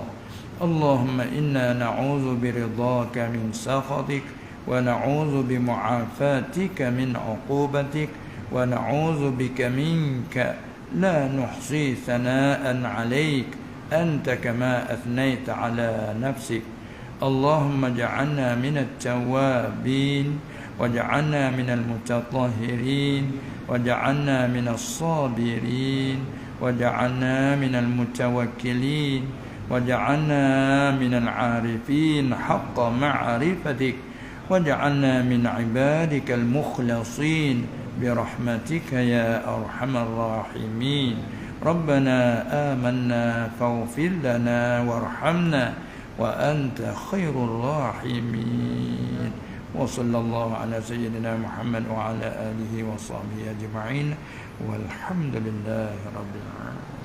Allahumma inna na'udzu biridhaka min sakhatik wa na'udzu bimu'afatika min 'uqubatik wa na'udzu bika minka la nuhsi thana'an 'alaik anta kama athnayta 'ala nafsik. Allahumma ja'alna minat tawwabin waj'alna minal mutatahhirin waj'alna minas sabirin waj'alna minal mutawakkilin waj'alna minal 'arifin haqqa ma'rifatik waj'alna min 'ibadikal mukhlasin birahmatika ya arhamar rahimin. Rabbana amanna faghfir lana warhamna wa anta khairur rahimin. Wa sallallahu ala sayyidina Muhammad wa ala alihi wa sahbihi ajma'in walhamdulillahi rabbil alamin.